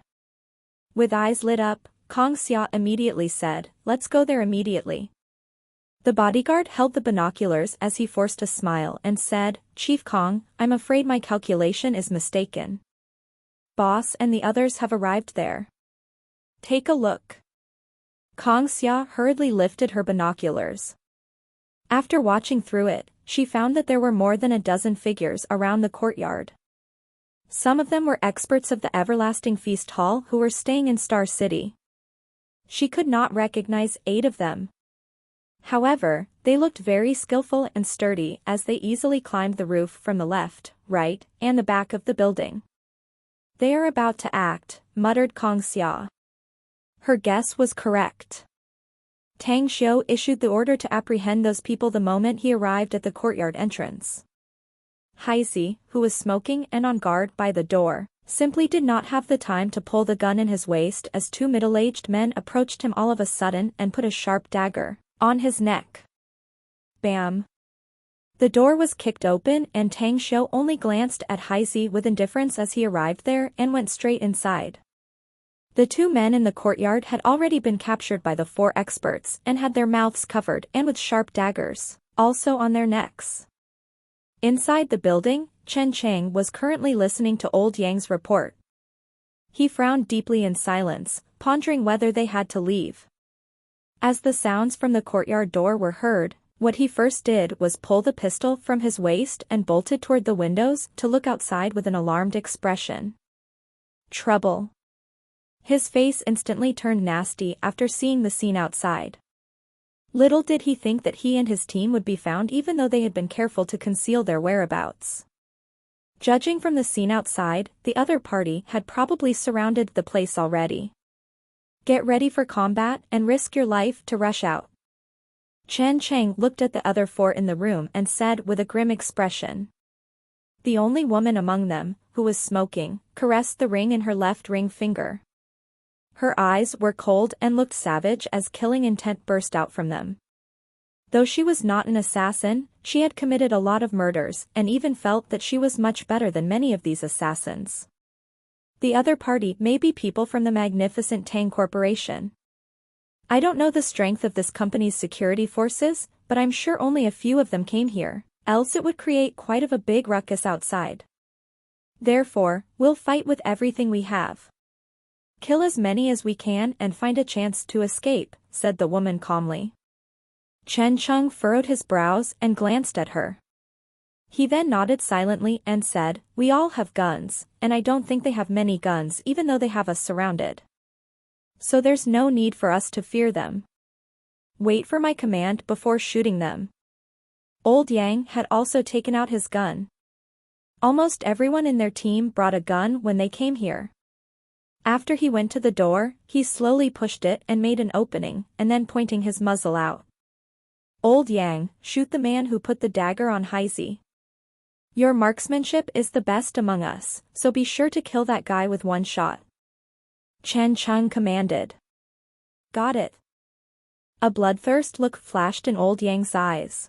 With eyes lit up, Kong Xia immediately said, "Let's go there immediately." The bodyguard held the binoculars as he forced a smile and said, "Chief Kong, I'm afraid my calculation is mistaken. Boss and the others have arrived there. Take a look." Kong Xia hurriedly lifted her binoculars. After watching through it, she found that there were more than a dozen figures around the courtyard. Some of them were experts of the Everlasting Feast Hall who were staying in Star City. She could not recognize 8 of them. However, they looked very skillful and sturdy as they easily climbed the roof from the left, right, and the back of the building. "They are about to act," muttered Kong Xia. Her guess was correct. Tang Xiu issued the order to apprehend those people the moment he arrived at the courtyard entrance. Heisey, who was smoking and on guard by the door, simply did not have the time to pull the gun in his waist as 2 middle-aged men approached him all of a sudden and put a sharp dagger on his neck. Bam! The door was kicked open and Tang Xiu only glanced at Heisey with indifference as he arrived there and went straight inside. The 2 men in the courtyard had already been captured by the 4 experts and had their mouths covered and with sharp daggers, also on their necks. Inside the building, Chen Chang was currently listening to Old Yang's report. He frowned deeply in silence, pondering whether they had to leave. As the sounds from the courtyard door were heard, what he first did was pull the pistol from his waist and bolted toward the windows to look outside with an alarmed expression. Trouble. His face instantly turned nasty after seeing the scene outside. Little did he think that he and his team would be found even though they had been careful to conceal their whereabouts. Judging from the scene outside, the other party had probably surrounded the place already. Get ready for combat and risk your life to rush out. Chen Chang looked at the other 4 in the room and said with a grim expression. The only woman among them, who was smoking, caressed the ring in her left ring finger. Her eyes were cold and looked savage as killing intent burst out from them. Though she was not an assassin, she had committed a lot of murders and even felt that she was much better than many of these assassins. The other party may be people from the magnificent Tang Corporation. I don't know the strength of this company's security forces, but I'm sure only a few of them came here, else it would create quite of a big ruckus outside. Therefore, we'll fight with everything we have. Kill as many as we can and find a chance to escape, said the woman calmly. Chen Cheng furrowed his brows and glanced at her. He then nodded silently and said, "We all have guns, and I don't think they have many guns even though they have us surrounded. So there's no need for us to fear them. Wait for my command before shooting them." Old Yang had also taken out his gun. Almost everyone in their team brought a gun when they came here. After he went to the door, he slowly pushed it and made an opening, and then pointing his muzzle out. "Old Yang, shoot the man who put the dagger on Heisey. Your marksmanship is the best among us, so be sure to kill that guy with one shot." Chen Cheng commanded. "Got it." A bloodthirst look flashed in Old Yang's eyes.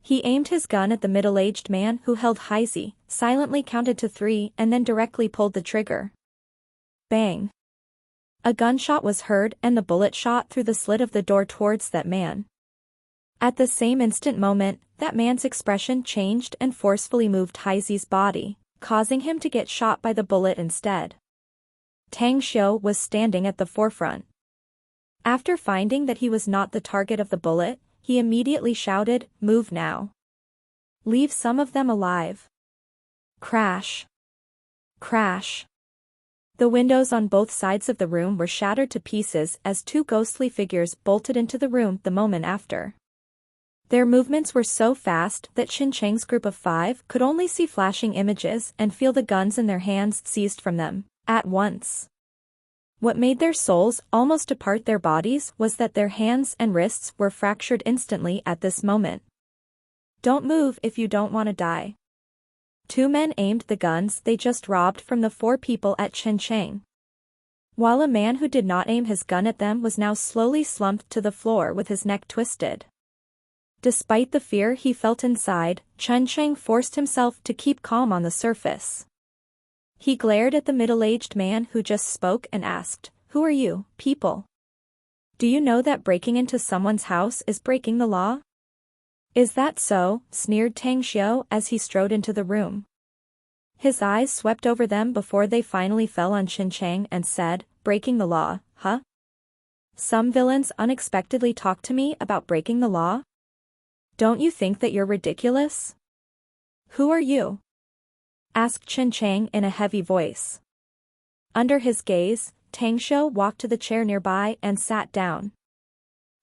He aimed his gun at the middle-aged man who held Heisey, silently counted to 3 and then directly pulled the trigger. Bang! A gunshot was heard and the bullet shot through the slit of the door towards that man. At the same moment, that man's expression changed and forcefully moved Heisey's body, causing him to get shot by the bullet instead. Tang Xiu was standing at the forefront. After finding that he was not the target of the bullet, he immediately shouted, "Move now. Leave some of them alive." Crash! Crash! The windows on both sides of the room were shattered to pieces as 2 ghostly figures bolted into the room the moment after. Their movements were so fast that Qin Cheng's group of 5 could only see flashing images and feel the guns in their hands seized from them, at once. What made their souls almost depart their bodies was that their hands and wrists were fractured instantly at this moment. "Don't move if you don't want to die." 2 men aimed the guns they just robbed from the 4 people at Qin Cheng, while a man who did not aim his gun at them was now slowly slumped to the floor with his neck twisted. Despite the fear he felt inside, Chen Cheng forced himself to keep calm on the surface. He glared at the middle-aged man who just spoke and asked, "Who are you, people? Do you know that breaking into someone's house is breaking the law?" "Is that so?" sneered Tang Xiu as he strode into the room. His eyes swept over them before they finally fell on Qin Cheng and said, "Breaking the law, huh? Some villains unexpectedly talk to me about breaking the law? Don't you think that you're ridiculous?" "Who are you?" asked Qin Cheng in a heavy voice. Under his gaze, Tang Xiu walked to the chair nearby and sat down.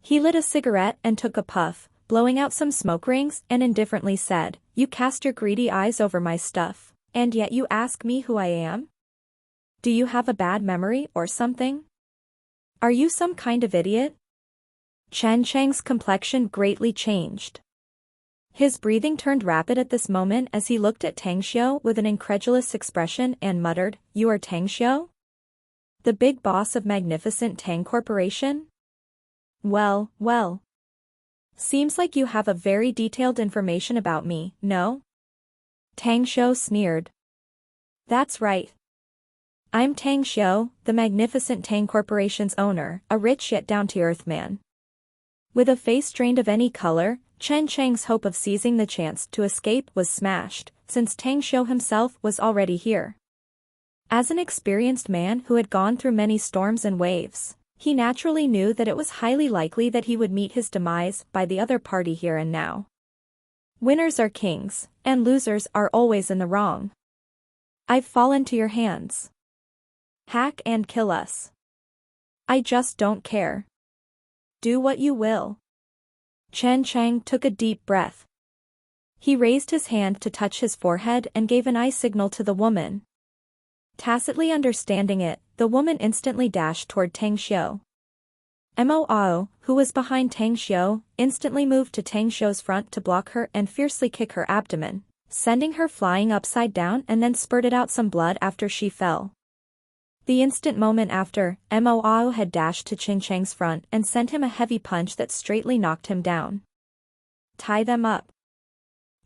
He lit a cigarette and took a puff, blowing out some smoke rings and indifferently said, "You cast your greedy eyes over my stuff, and yet you ask me who I am? Do you have a bad memory or something? Are you some kind of idiot?" Chen Cheng's complexion greatly changed. His breathing turned rapid at this moment as he looked at Tang Xiu with an incredulous expression and muttered, "You are Tang Xiu? The big boss of magnificent Tang Corporation? Well, well. Seems like you have a very detailed information about me, no?" Tang Xiu sneered. "That's right. I'm Tang Xiu, the magnificent Tang Corporation's owner, a rich yet down-to-earth man." With a face drained of any color, Chen Cheng's hope of seizing the chance to escape was smashed, since Tang Xiu himself was already here. As an experienced man who had gone through many storms and waves, he naturally knew that it was highly likely that he would meet his demise by the other party here and now. Winners are kings, and losers are always in the wrong. I've fallen to your hands. Hack and kill us. I just don't care. Do what you will." Chen Cheng took a deep breath. He raised his hand to touch his forehead and gave an eye signal to the woman. Tacitly understanding it, the woman instantly dashed toward Tang Xiu. Mo Ao, who was behind Tang Xiu, instantly moved to Tang Xiu's front to block her and fiercely kick her abdomen, sending her flying upside down and then spurted out some blood after she fell. The instant moment after, Mo Ao had dashed to Qin Cheng's front and sent him a heavy punch that straightly knocked him down. "Tie them up,"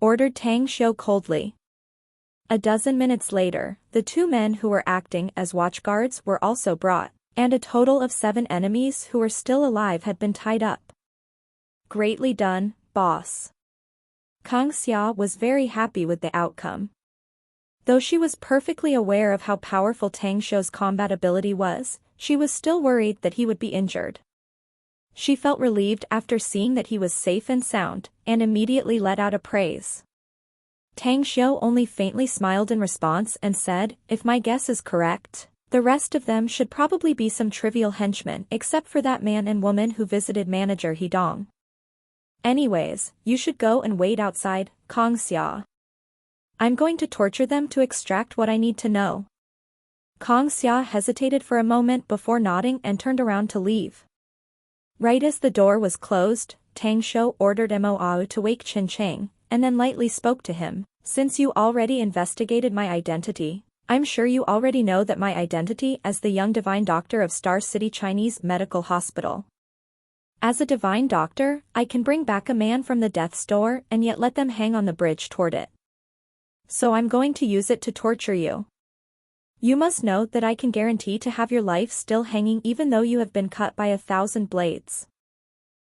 ordered Tang Xiu coldly. A dozen minutes later, the two men who were acting as watchguards were also brought, and a total of 7 enemies who were still alive had been tied up. "Greatly done, boss." Kang Xia was very happy with the outcome. Though she was perfectly aware of how powerful Tang Xiu's combat ability was, she was still worried that he would be injured. She felt relieved after seeing that he was safe and sound, and immediately let out a praise. Tang Xiu only faintly smiled in response and said, "If my guess is correct, the rest of them should probably be some trivial henchmen except for that man and woman who visited Manager Hidong. Anyways, you should go and wait outside, Kang Xia. I'm going to torture them to extract what I need to know." Kang Xia hesitated for a moment before nodding and turned around to leave. Right as the door was closed, Tang Xiu ordered Mo Ao to wake Qin Cheng, and then lightly spoke to him. "Since you already investigated my identity, I'm sure you already know that my identity as the young divine doctor of Star City Chinese Medical Hospital. As a divine doctor, I can bring back a man from the death's door and yet let them hang on the bridge toward it. So I'm going to use it to torture you. You must know that I can guarantee to have your life still hanging even though you have been cut by 1,000 blades.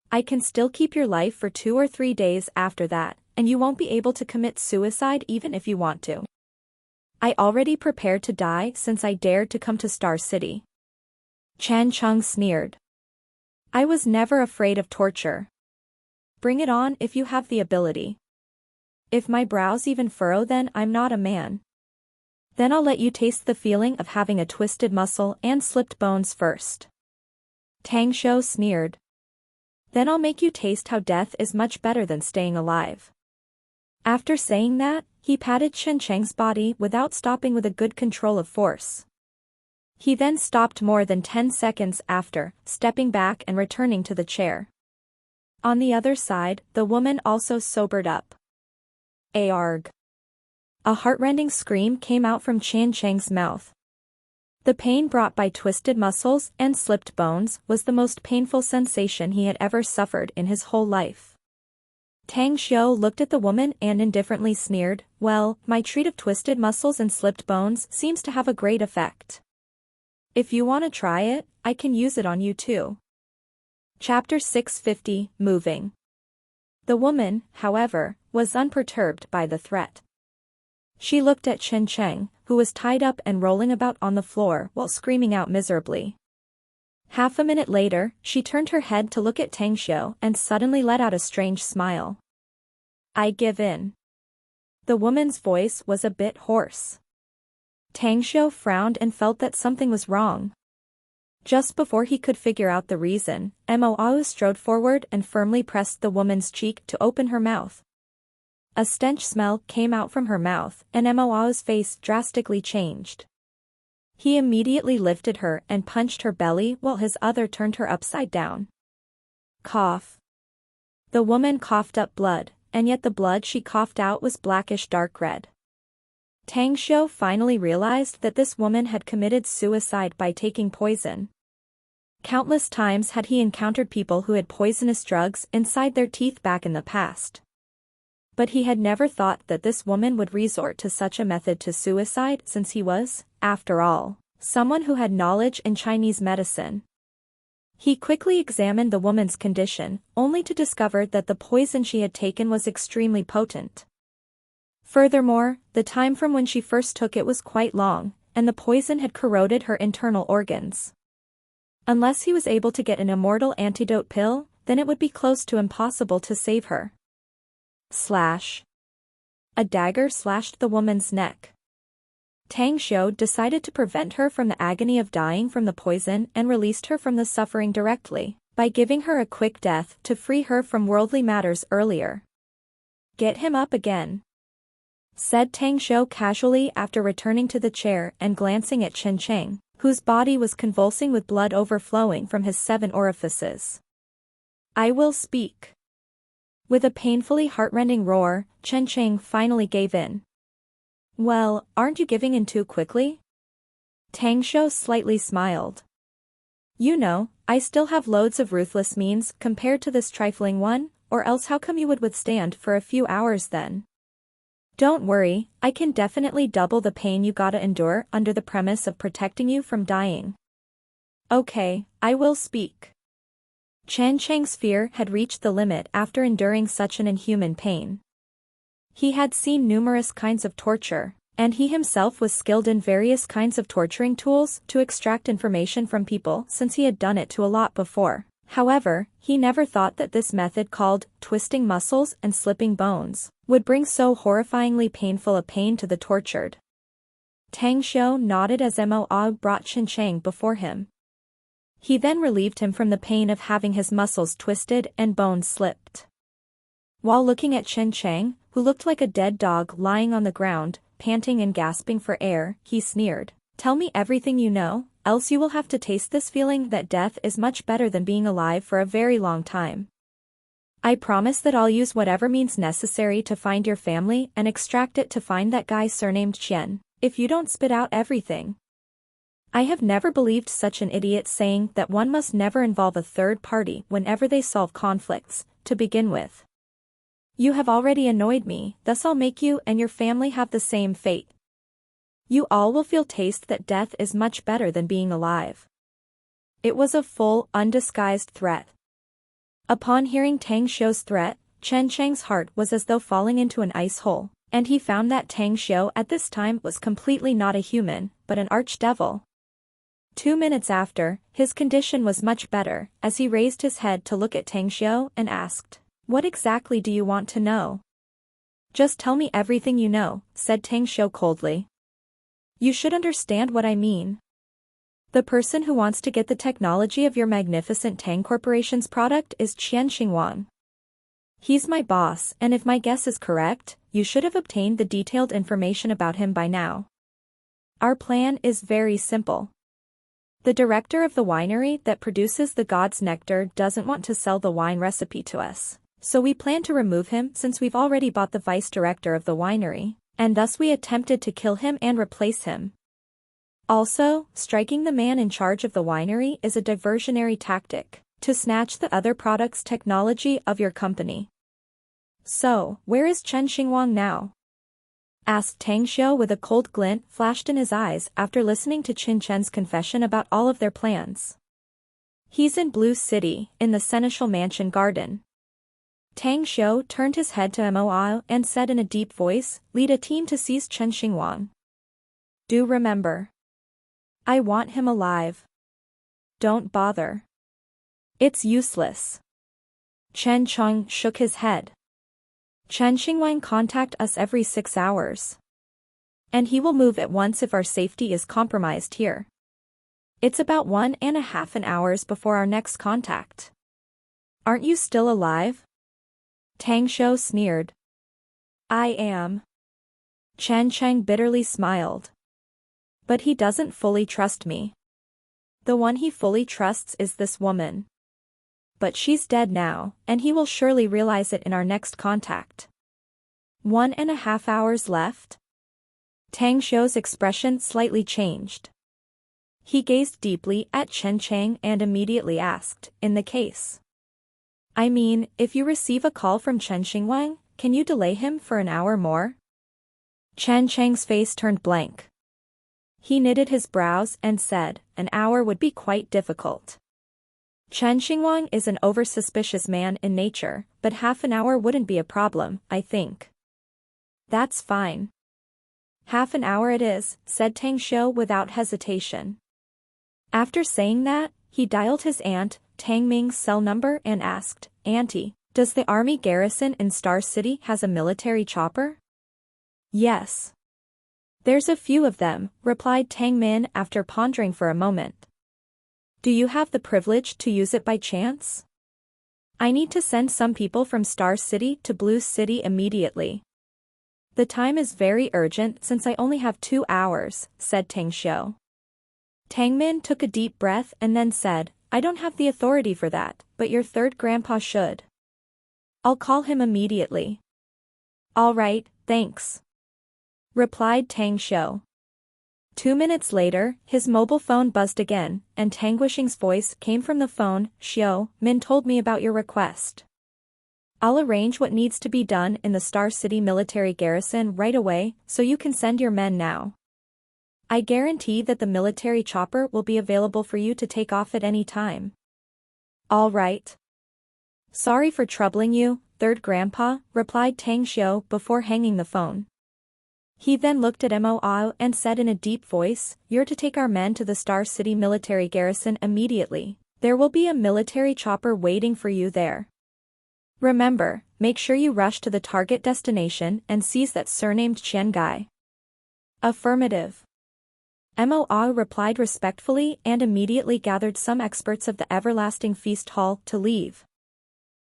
I can still keep your life for 2 or 3 days after that, and you won't be able to commit suicide even if you want to. I already prepared to die since I dared to come to Star City." Chan Chung sneered. "I was never afraid of torture. Bring it on if you have the ability. If my brows even furrow, then I'm not a man. Then I'll let you taste the feeling of having a twisted muscle and slipped bones first." Tang Xiu sneered. "Then I'll make you taste how death is much better than staying alive." After saying that, he patted Qin Cheng's body without stopping with a good control of force. He then stopped more than 10 seconds after, stepping back and returning to the chair. On the other side, the woman also sobered up. "Arg." A heartrending scream came out from Qin Cheng's mouth. The pain brought by twisted muscles and slipped bones was the most painful sensation he had ever suffered in his whole life. Tang Xiu looked at the woman and indifferently sneered, "Well, my treat of twisted muscles and slipped bones seems to have a great effect. If you want to try it, I can use it on you too." Chapter 650, Moving. The woman, however, was unperturbed by the threat. She looked at Qin Cheng, who was tied up and rolling about on the floor while screaming out miserably. Half a minute later, she turned her head to look at Tang Xiu and suddenly let out a strange smile. "I give in." The woman's voice was a bit hoarse. Tang Xiu frowned and felt that something was wrong. Just before he could figure out the reason, Mo Ao strode forward and firmly pressed the woman's cheek to open her mouth. A stench smell came out from her mouth, and Mo Ao's face drastically changed. He immediately lifted her and punched her belly while his other turned her upside down. Cough. The woman coughed up blood, and yet the blood she coughed out was blackish dark red. Tang Xiu finally realized that this woman had committed suicide by taking poison. Countless times had he encountered people who had poisonous drugs inside their teeth back in the past. But he had never thought that this woman would resort to such a method to suicide since he was, after all, someone who had knowledge in Chinese medicine. He quickly examined the woman's condition, only to discover that the poison she had taken was extremely potent. Furthermore, the time from when she first took it was quite long, and the poison had corroded her internal organs. Unless he was able to get an immortal antidote pill, then it would be close to impossible to save her. Slash. A dagger slashed the woman's neck. Tang Xiu decided to prevent her from the agony of dying from the poison and released her from the suffering directly, by giving her a quick death to free her from worldly matters earlier. "Get him up again," said Tang Xiu casually after returning to the chair and glancing at Qin Cheng, whose body was convulsing with blood overflowing from his 7 orifices. "I will speak." With a painfully heartrending roar, Qin Cheng finally gave in. "Well, aren't you giving in too quickly? Tang Shou slightly smiled. You know, I still have loads of ruthless means compared to this trifling one, or else how come you would withstand for a few hours then? Don't worry, I can definitely double the pain you gotta endure under the premise of protecting you from dying. Okay, I will speak. Chen Cheng's fear had reached the limit after enduring such an inhuman pain. He had seen numerous kinds of torture, and he himself was skilled in various kinds of torturing tools to extract information from people since he had done it to a lot before. However, he never thought that this method called twisting muscles and slipping bones would bring so horrifyingly painful a pain to the tortured. Tang Shou nodded as Mo brought Chen Cheng before him. He then relieved him from the pain of having his muscles twisted and bones slipped. While looking at Chen Cheng, who looked like a dead dog lying on the ground, panting and gasping for air, he sneered, "Tell me everything you know, else you will have to taste this feeling that death is much better than being alive for a very long time. I promise that I'll use whatever means necessary to find your family and extract it to find that guy surnamed Qian, if you don't spit out everything." I have never believed such an idiot saying that one must never involve a third party whenever they solve conflicts, to begin with. You have already annoyed me, thus I'll make you and your family have the same fate. You all will feel taste that death is much better than being alive. It was a full, undisguised threat. Upon hearing Tang Shou's threat, Chen Cheng's heart was as though falling into an ice hole, and he found that Tang Shou at this time was completely not a human, but an archdevil. 2 minutes after, his condition was much better, as he raised his head to look at Tang Shou and asked, "What exactly do you want to know?" "Just tell me everything you know," said Tang Shou coldly. "You should understand what I mean. The person who wants to get the technology of your magnificent Tang Corporation's product is Qian Xingwang. He's my boss, and if my guess is correct, you should have obtained the detailed information about him by now. Our plan is very simple. The director of the winery that produces the God's Nectar doesn't want to sell the wine recipe to us, so we plan to remove him since we've already bought the vice director of the winery, and thus we attempted to kill him and replace him. Also, striking the man in charge of the winery is a diversionary tactic, to snatch the other product's technology of your company." "So, where is Chen Xingwang now?" asked Tang Shou with a cold glint flashed in his eyes after listening to Qin Chen's confession about all of their plans. "He's in Blue City, in the Seneschal Mansion garden." Tang Shou turned his head to Mo and said in a deep voice, "Lead a team to seize Chen Xingwang. Do remember. I want him alive. Don't bother. It's useless." Chen Cheng shook his head. "Chen Xingwang contact us every 6 hours. And he will move at once if our safety is compromised here. It's about 1.5 hours before our next contact. Aren't you still alive?" Tang Shou sneered. "I am." Chen Cheng bitterly smiled. "But he doesn't fully trust me. The one he fully trusts is this woman. But she's dead now, and he will surely realize it in our next contact. 1.5 hours left?" Tang Shou's expression slightly changed. He gazed deeply at Chen Cheng and immediately asked, "In the case? I mean, if you receive a call from Chen Xingwang, can you delay him for an hour more?" Chen Cheng's face turned blank. He knitted his brows and said, "An hour would be quite difficult. Chen Xingwang is an over-suspicious man in nature, but half an hour wouldn't be a problem, I think." "That's fine. Half an hour it is," said Tang Shou without hesitation. After saying that, he dialed his aunt, Tang Ming's cell number and asked, "Auntie, does the army garrison in Star City has a military chopper?" "Yes. There's a few of them," replied Tang Min after pondering for a moment. "Do you have the privilege to use it by chance? I need to send some people from Star City to Blue City immediately. The time is very urgent since I only have 2 hours, said Tang Shou. Tang Min took a deep breath and then said, "I don't have the authority for that, but your third grandpa should. I'll call him immediately." "All right, thanks," replied Tang Shou. 2 minutes later, his mobile phone buzzed again, and Tang Guixing's voice came from the phone. Xiao, Min told me about your request. I'll arrange what needs to be done in the Star City military garrison right away, so you can send your men now. I guarantee that the military chopper will be available for you to take off at any time. All right. Sorry for troubling you, third grandpa, replied Tang Xiao before hanging the phone. He then looked at Mo Ao and said in a deep voice, you're to take our men to the Star City military garrison immediately. There will be a military chopper waiting for you there. Remember, make sure you rush to the target destination and seize that surnamed Chen guy. Affirmative. Mo Ao replied respectfully and immediately gathered some experts of the Everlasting Feast Hall to leave.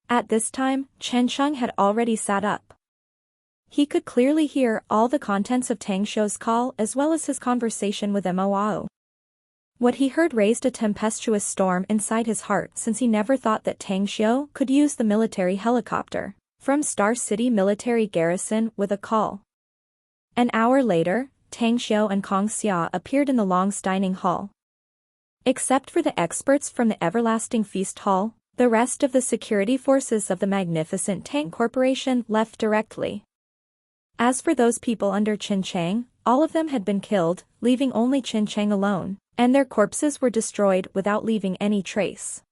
At this time, Chen Sheng had already sat up. He could clearly hear all the contents of Tang Xiao's call as well as his conversation with Mo Ao. What he heard raised a tempestuous storm inside his heart since he never thought that Tang Xiao could use the military helicopter from Star City military garrison with a call. An hour later, Tang Xiao and Kong Xia appeared in the Long's dining hall. Except for the experts from the Everlasting Feast Hall, the rest of the security forces of the magnificent Tang Corporation left directly. As for those people under Qin Chang, all of them had been killed, leaving only Qin Chang alone, and their corpses were destroyed without leaving any trace.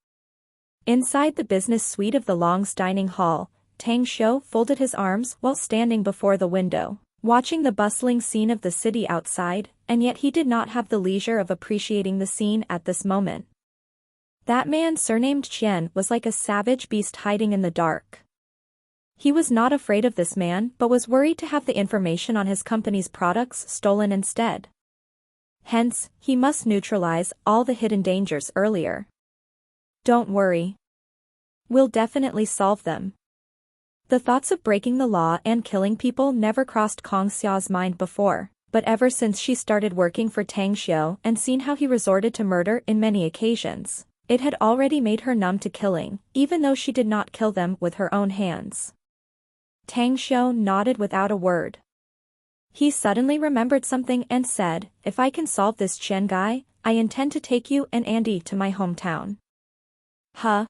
Inside the business suite of the Long's dining hall, Tang Xiao folded his arms while standing before the window, watching the bustling scene of the city outside, and yet he did not have the leisure of appreciating the scene at this moment. That man surnamed Qian was like a savage beast hiding in the dark. He was not afraid of this man but was worried to have the information on his company's products stolen instead. Hence, he must neutralize all the hidden dangers earlier. Don't worry. We'll definitely solve them. The thoughts of breaking the law and killing people never crossed Kong Xia's mind before, but ever since she started working for Tang Xiao and seen how he resorted to murder in many occasions, it had already made her numb to killing, even though she did not kill them with her own hands. Tang Xiao nodded without a word. He suddenly remembered something and said, if I can solve this Chen guy, I intend to take you and Andy to my hometown. Huh?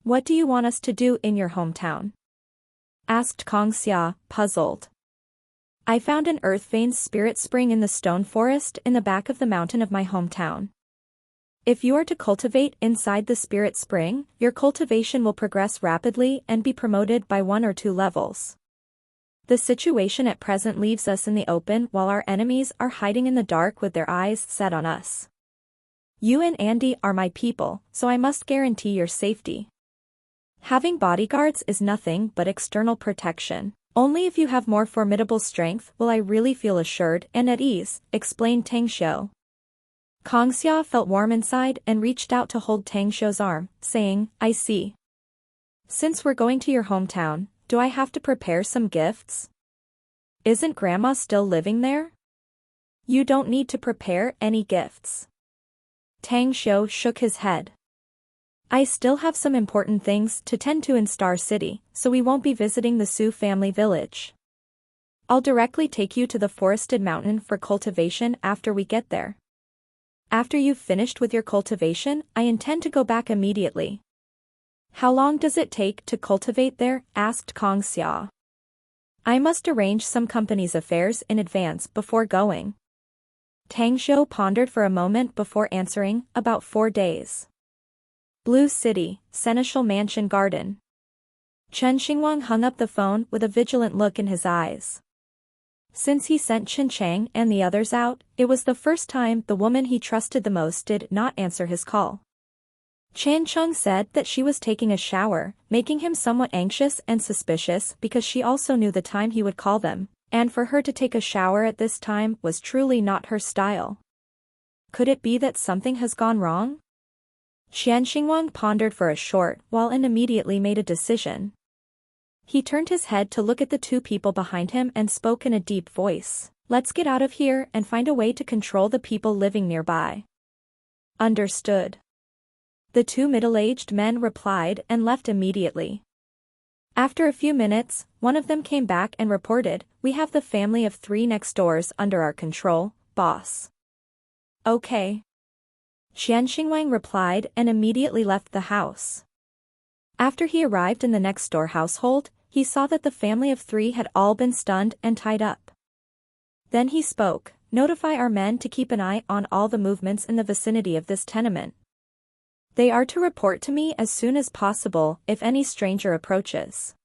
What do you want us to do in your hometown? Asked Kong Xia, puzzled. I found an earth veined spirit spring in the stone forest in the back of the mountain of my hometown. If you are to cultivate inside the spirit spring, your cultivation will progress rapidly and be promoted by 1 or 2 levels. The situation at present leaves us in the open while our enemies are hiding in the dark with their eyes set on us. You and Andy are my people, so I must guarantee your safety. Having bodyguards is nothing but external protection. Only if you have more formidable strength will I really feel assured and at ease, explained Tang Xiao. Kong Xia felt warm inside and reached out to hold Tang Xiao's arm, saying, I see. Since we're going to your hometown, do I have to prepare some gifts? Isn't Grandma still living there? You don't need to prepare any gifts. Tang Xiao shook his head. I still have some important things to tend to in Star City, so we won't be visiting the Su family village. I'll directly take you to the forested mountain for cultivation after we get there. After you've finished with your cultivation, I intend to go back immediately. How long does it take to cultivate there? Asked Kong Xia. I must arrange some company's affairs in advance before going. Tang Xiao pondered for a moment before answering, about 4 days. Blue City, Seneschal Mansion Garden. Chen Xingwang hung up the phone with a vigilant look in his eyes. Since he sent Qin Chang and the others out, it was the first time the woman he trusted the most did not answer his call. Chan Chung said that she was taking a shower, making him somewhat anxious and suspicious because she also knew the time he would call them, and for her to take a shower at this time was truly not her style. Could it be that something has gone wrong? Qian Xingwang pondered for a short while and immediately made a decision. He turned his head to look at the 2 people behind him and spoke in a deep voice. Let's get out of here and find a way to control the people living nearby. Understood. The 2 middle-aged men replied and left immediately. After a few minutes, one of them came back and reported, we have the family of 3 next doors under our control, boss. Okay. Xian Xingwang replied and immediately left the house. After he arrived in the next door household, he saw that the family of 3 had all been stunned and tied up. Then he spoke, "Notify our men to keep an eye on all the movements in the vicinity of this tenement. They are to report to me as soon as possible if any stranger approaches."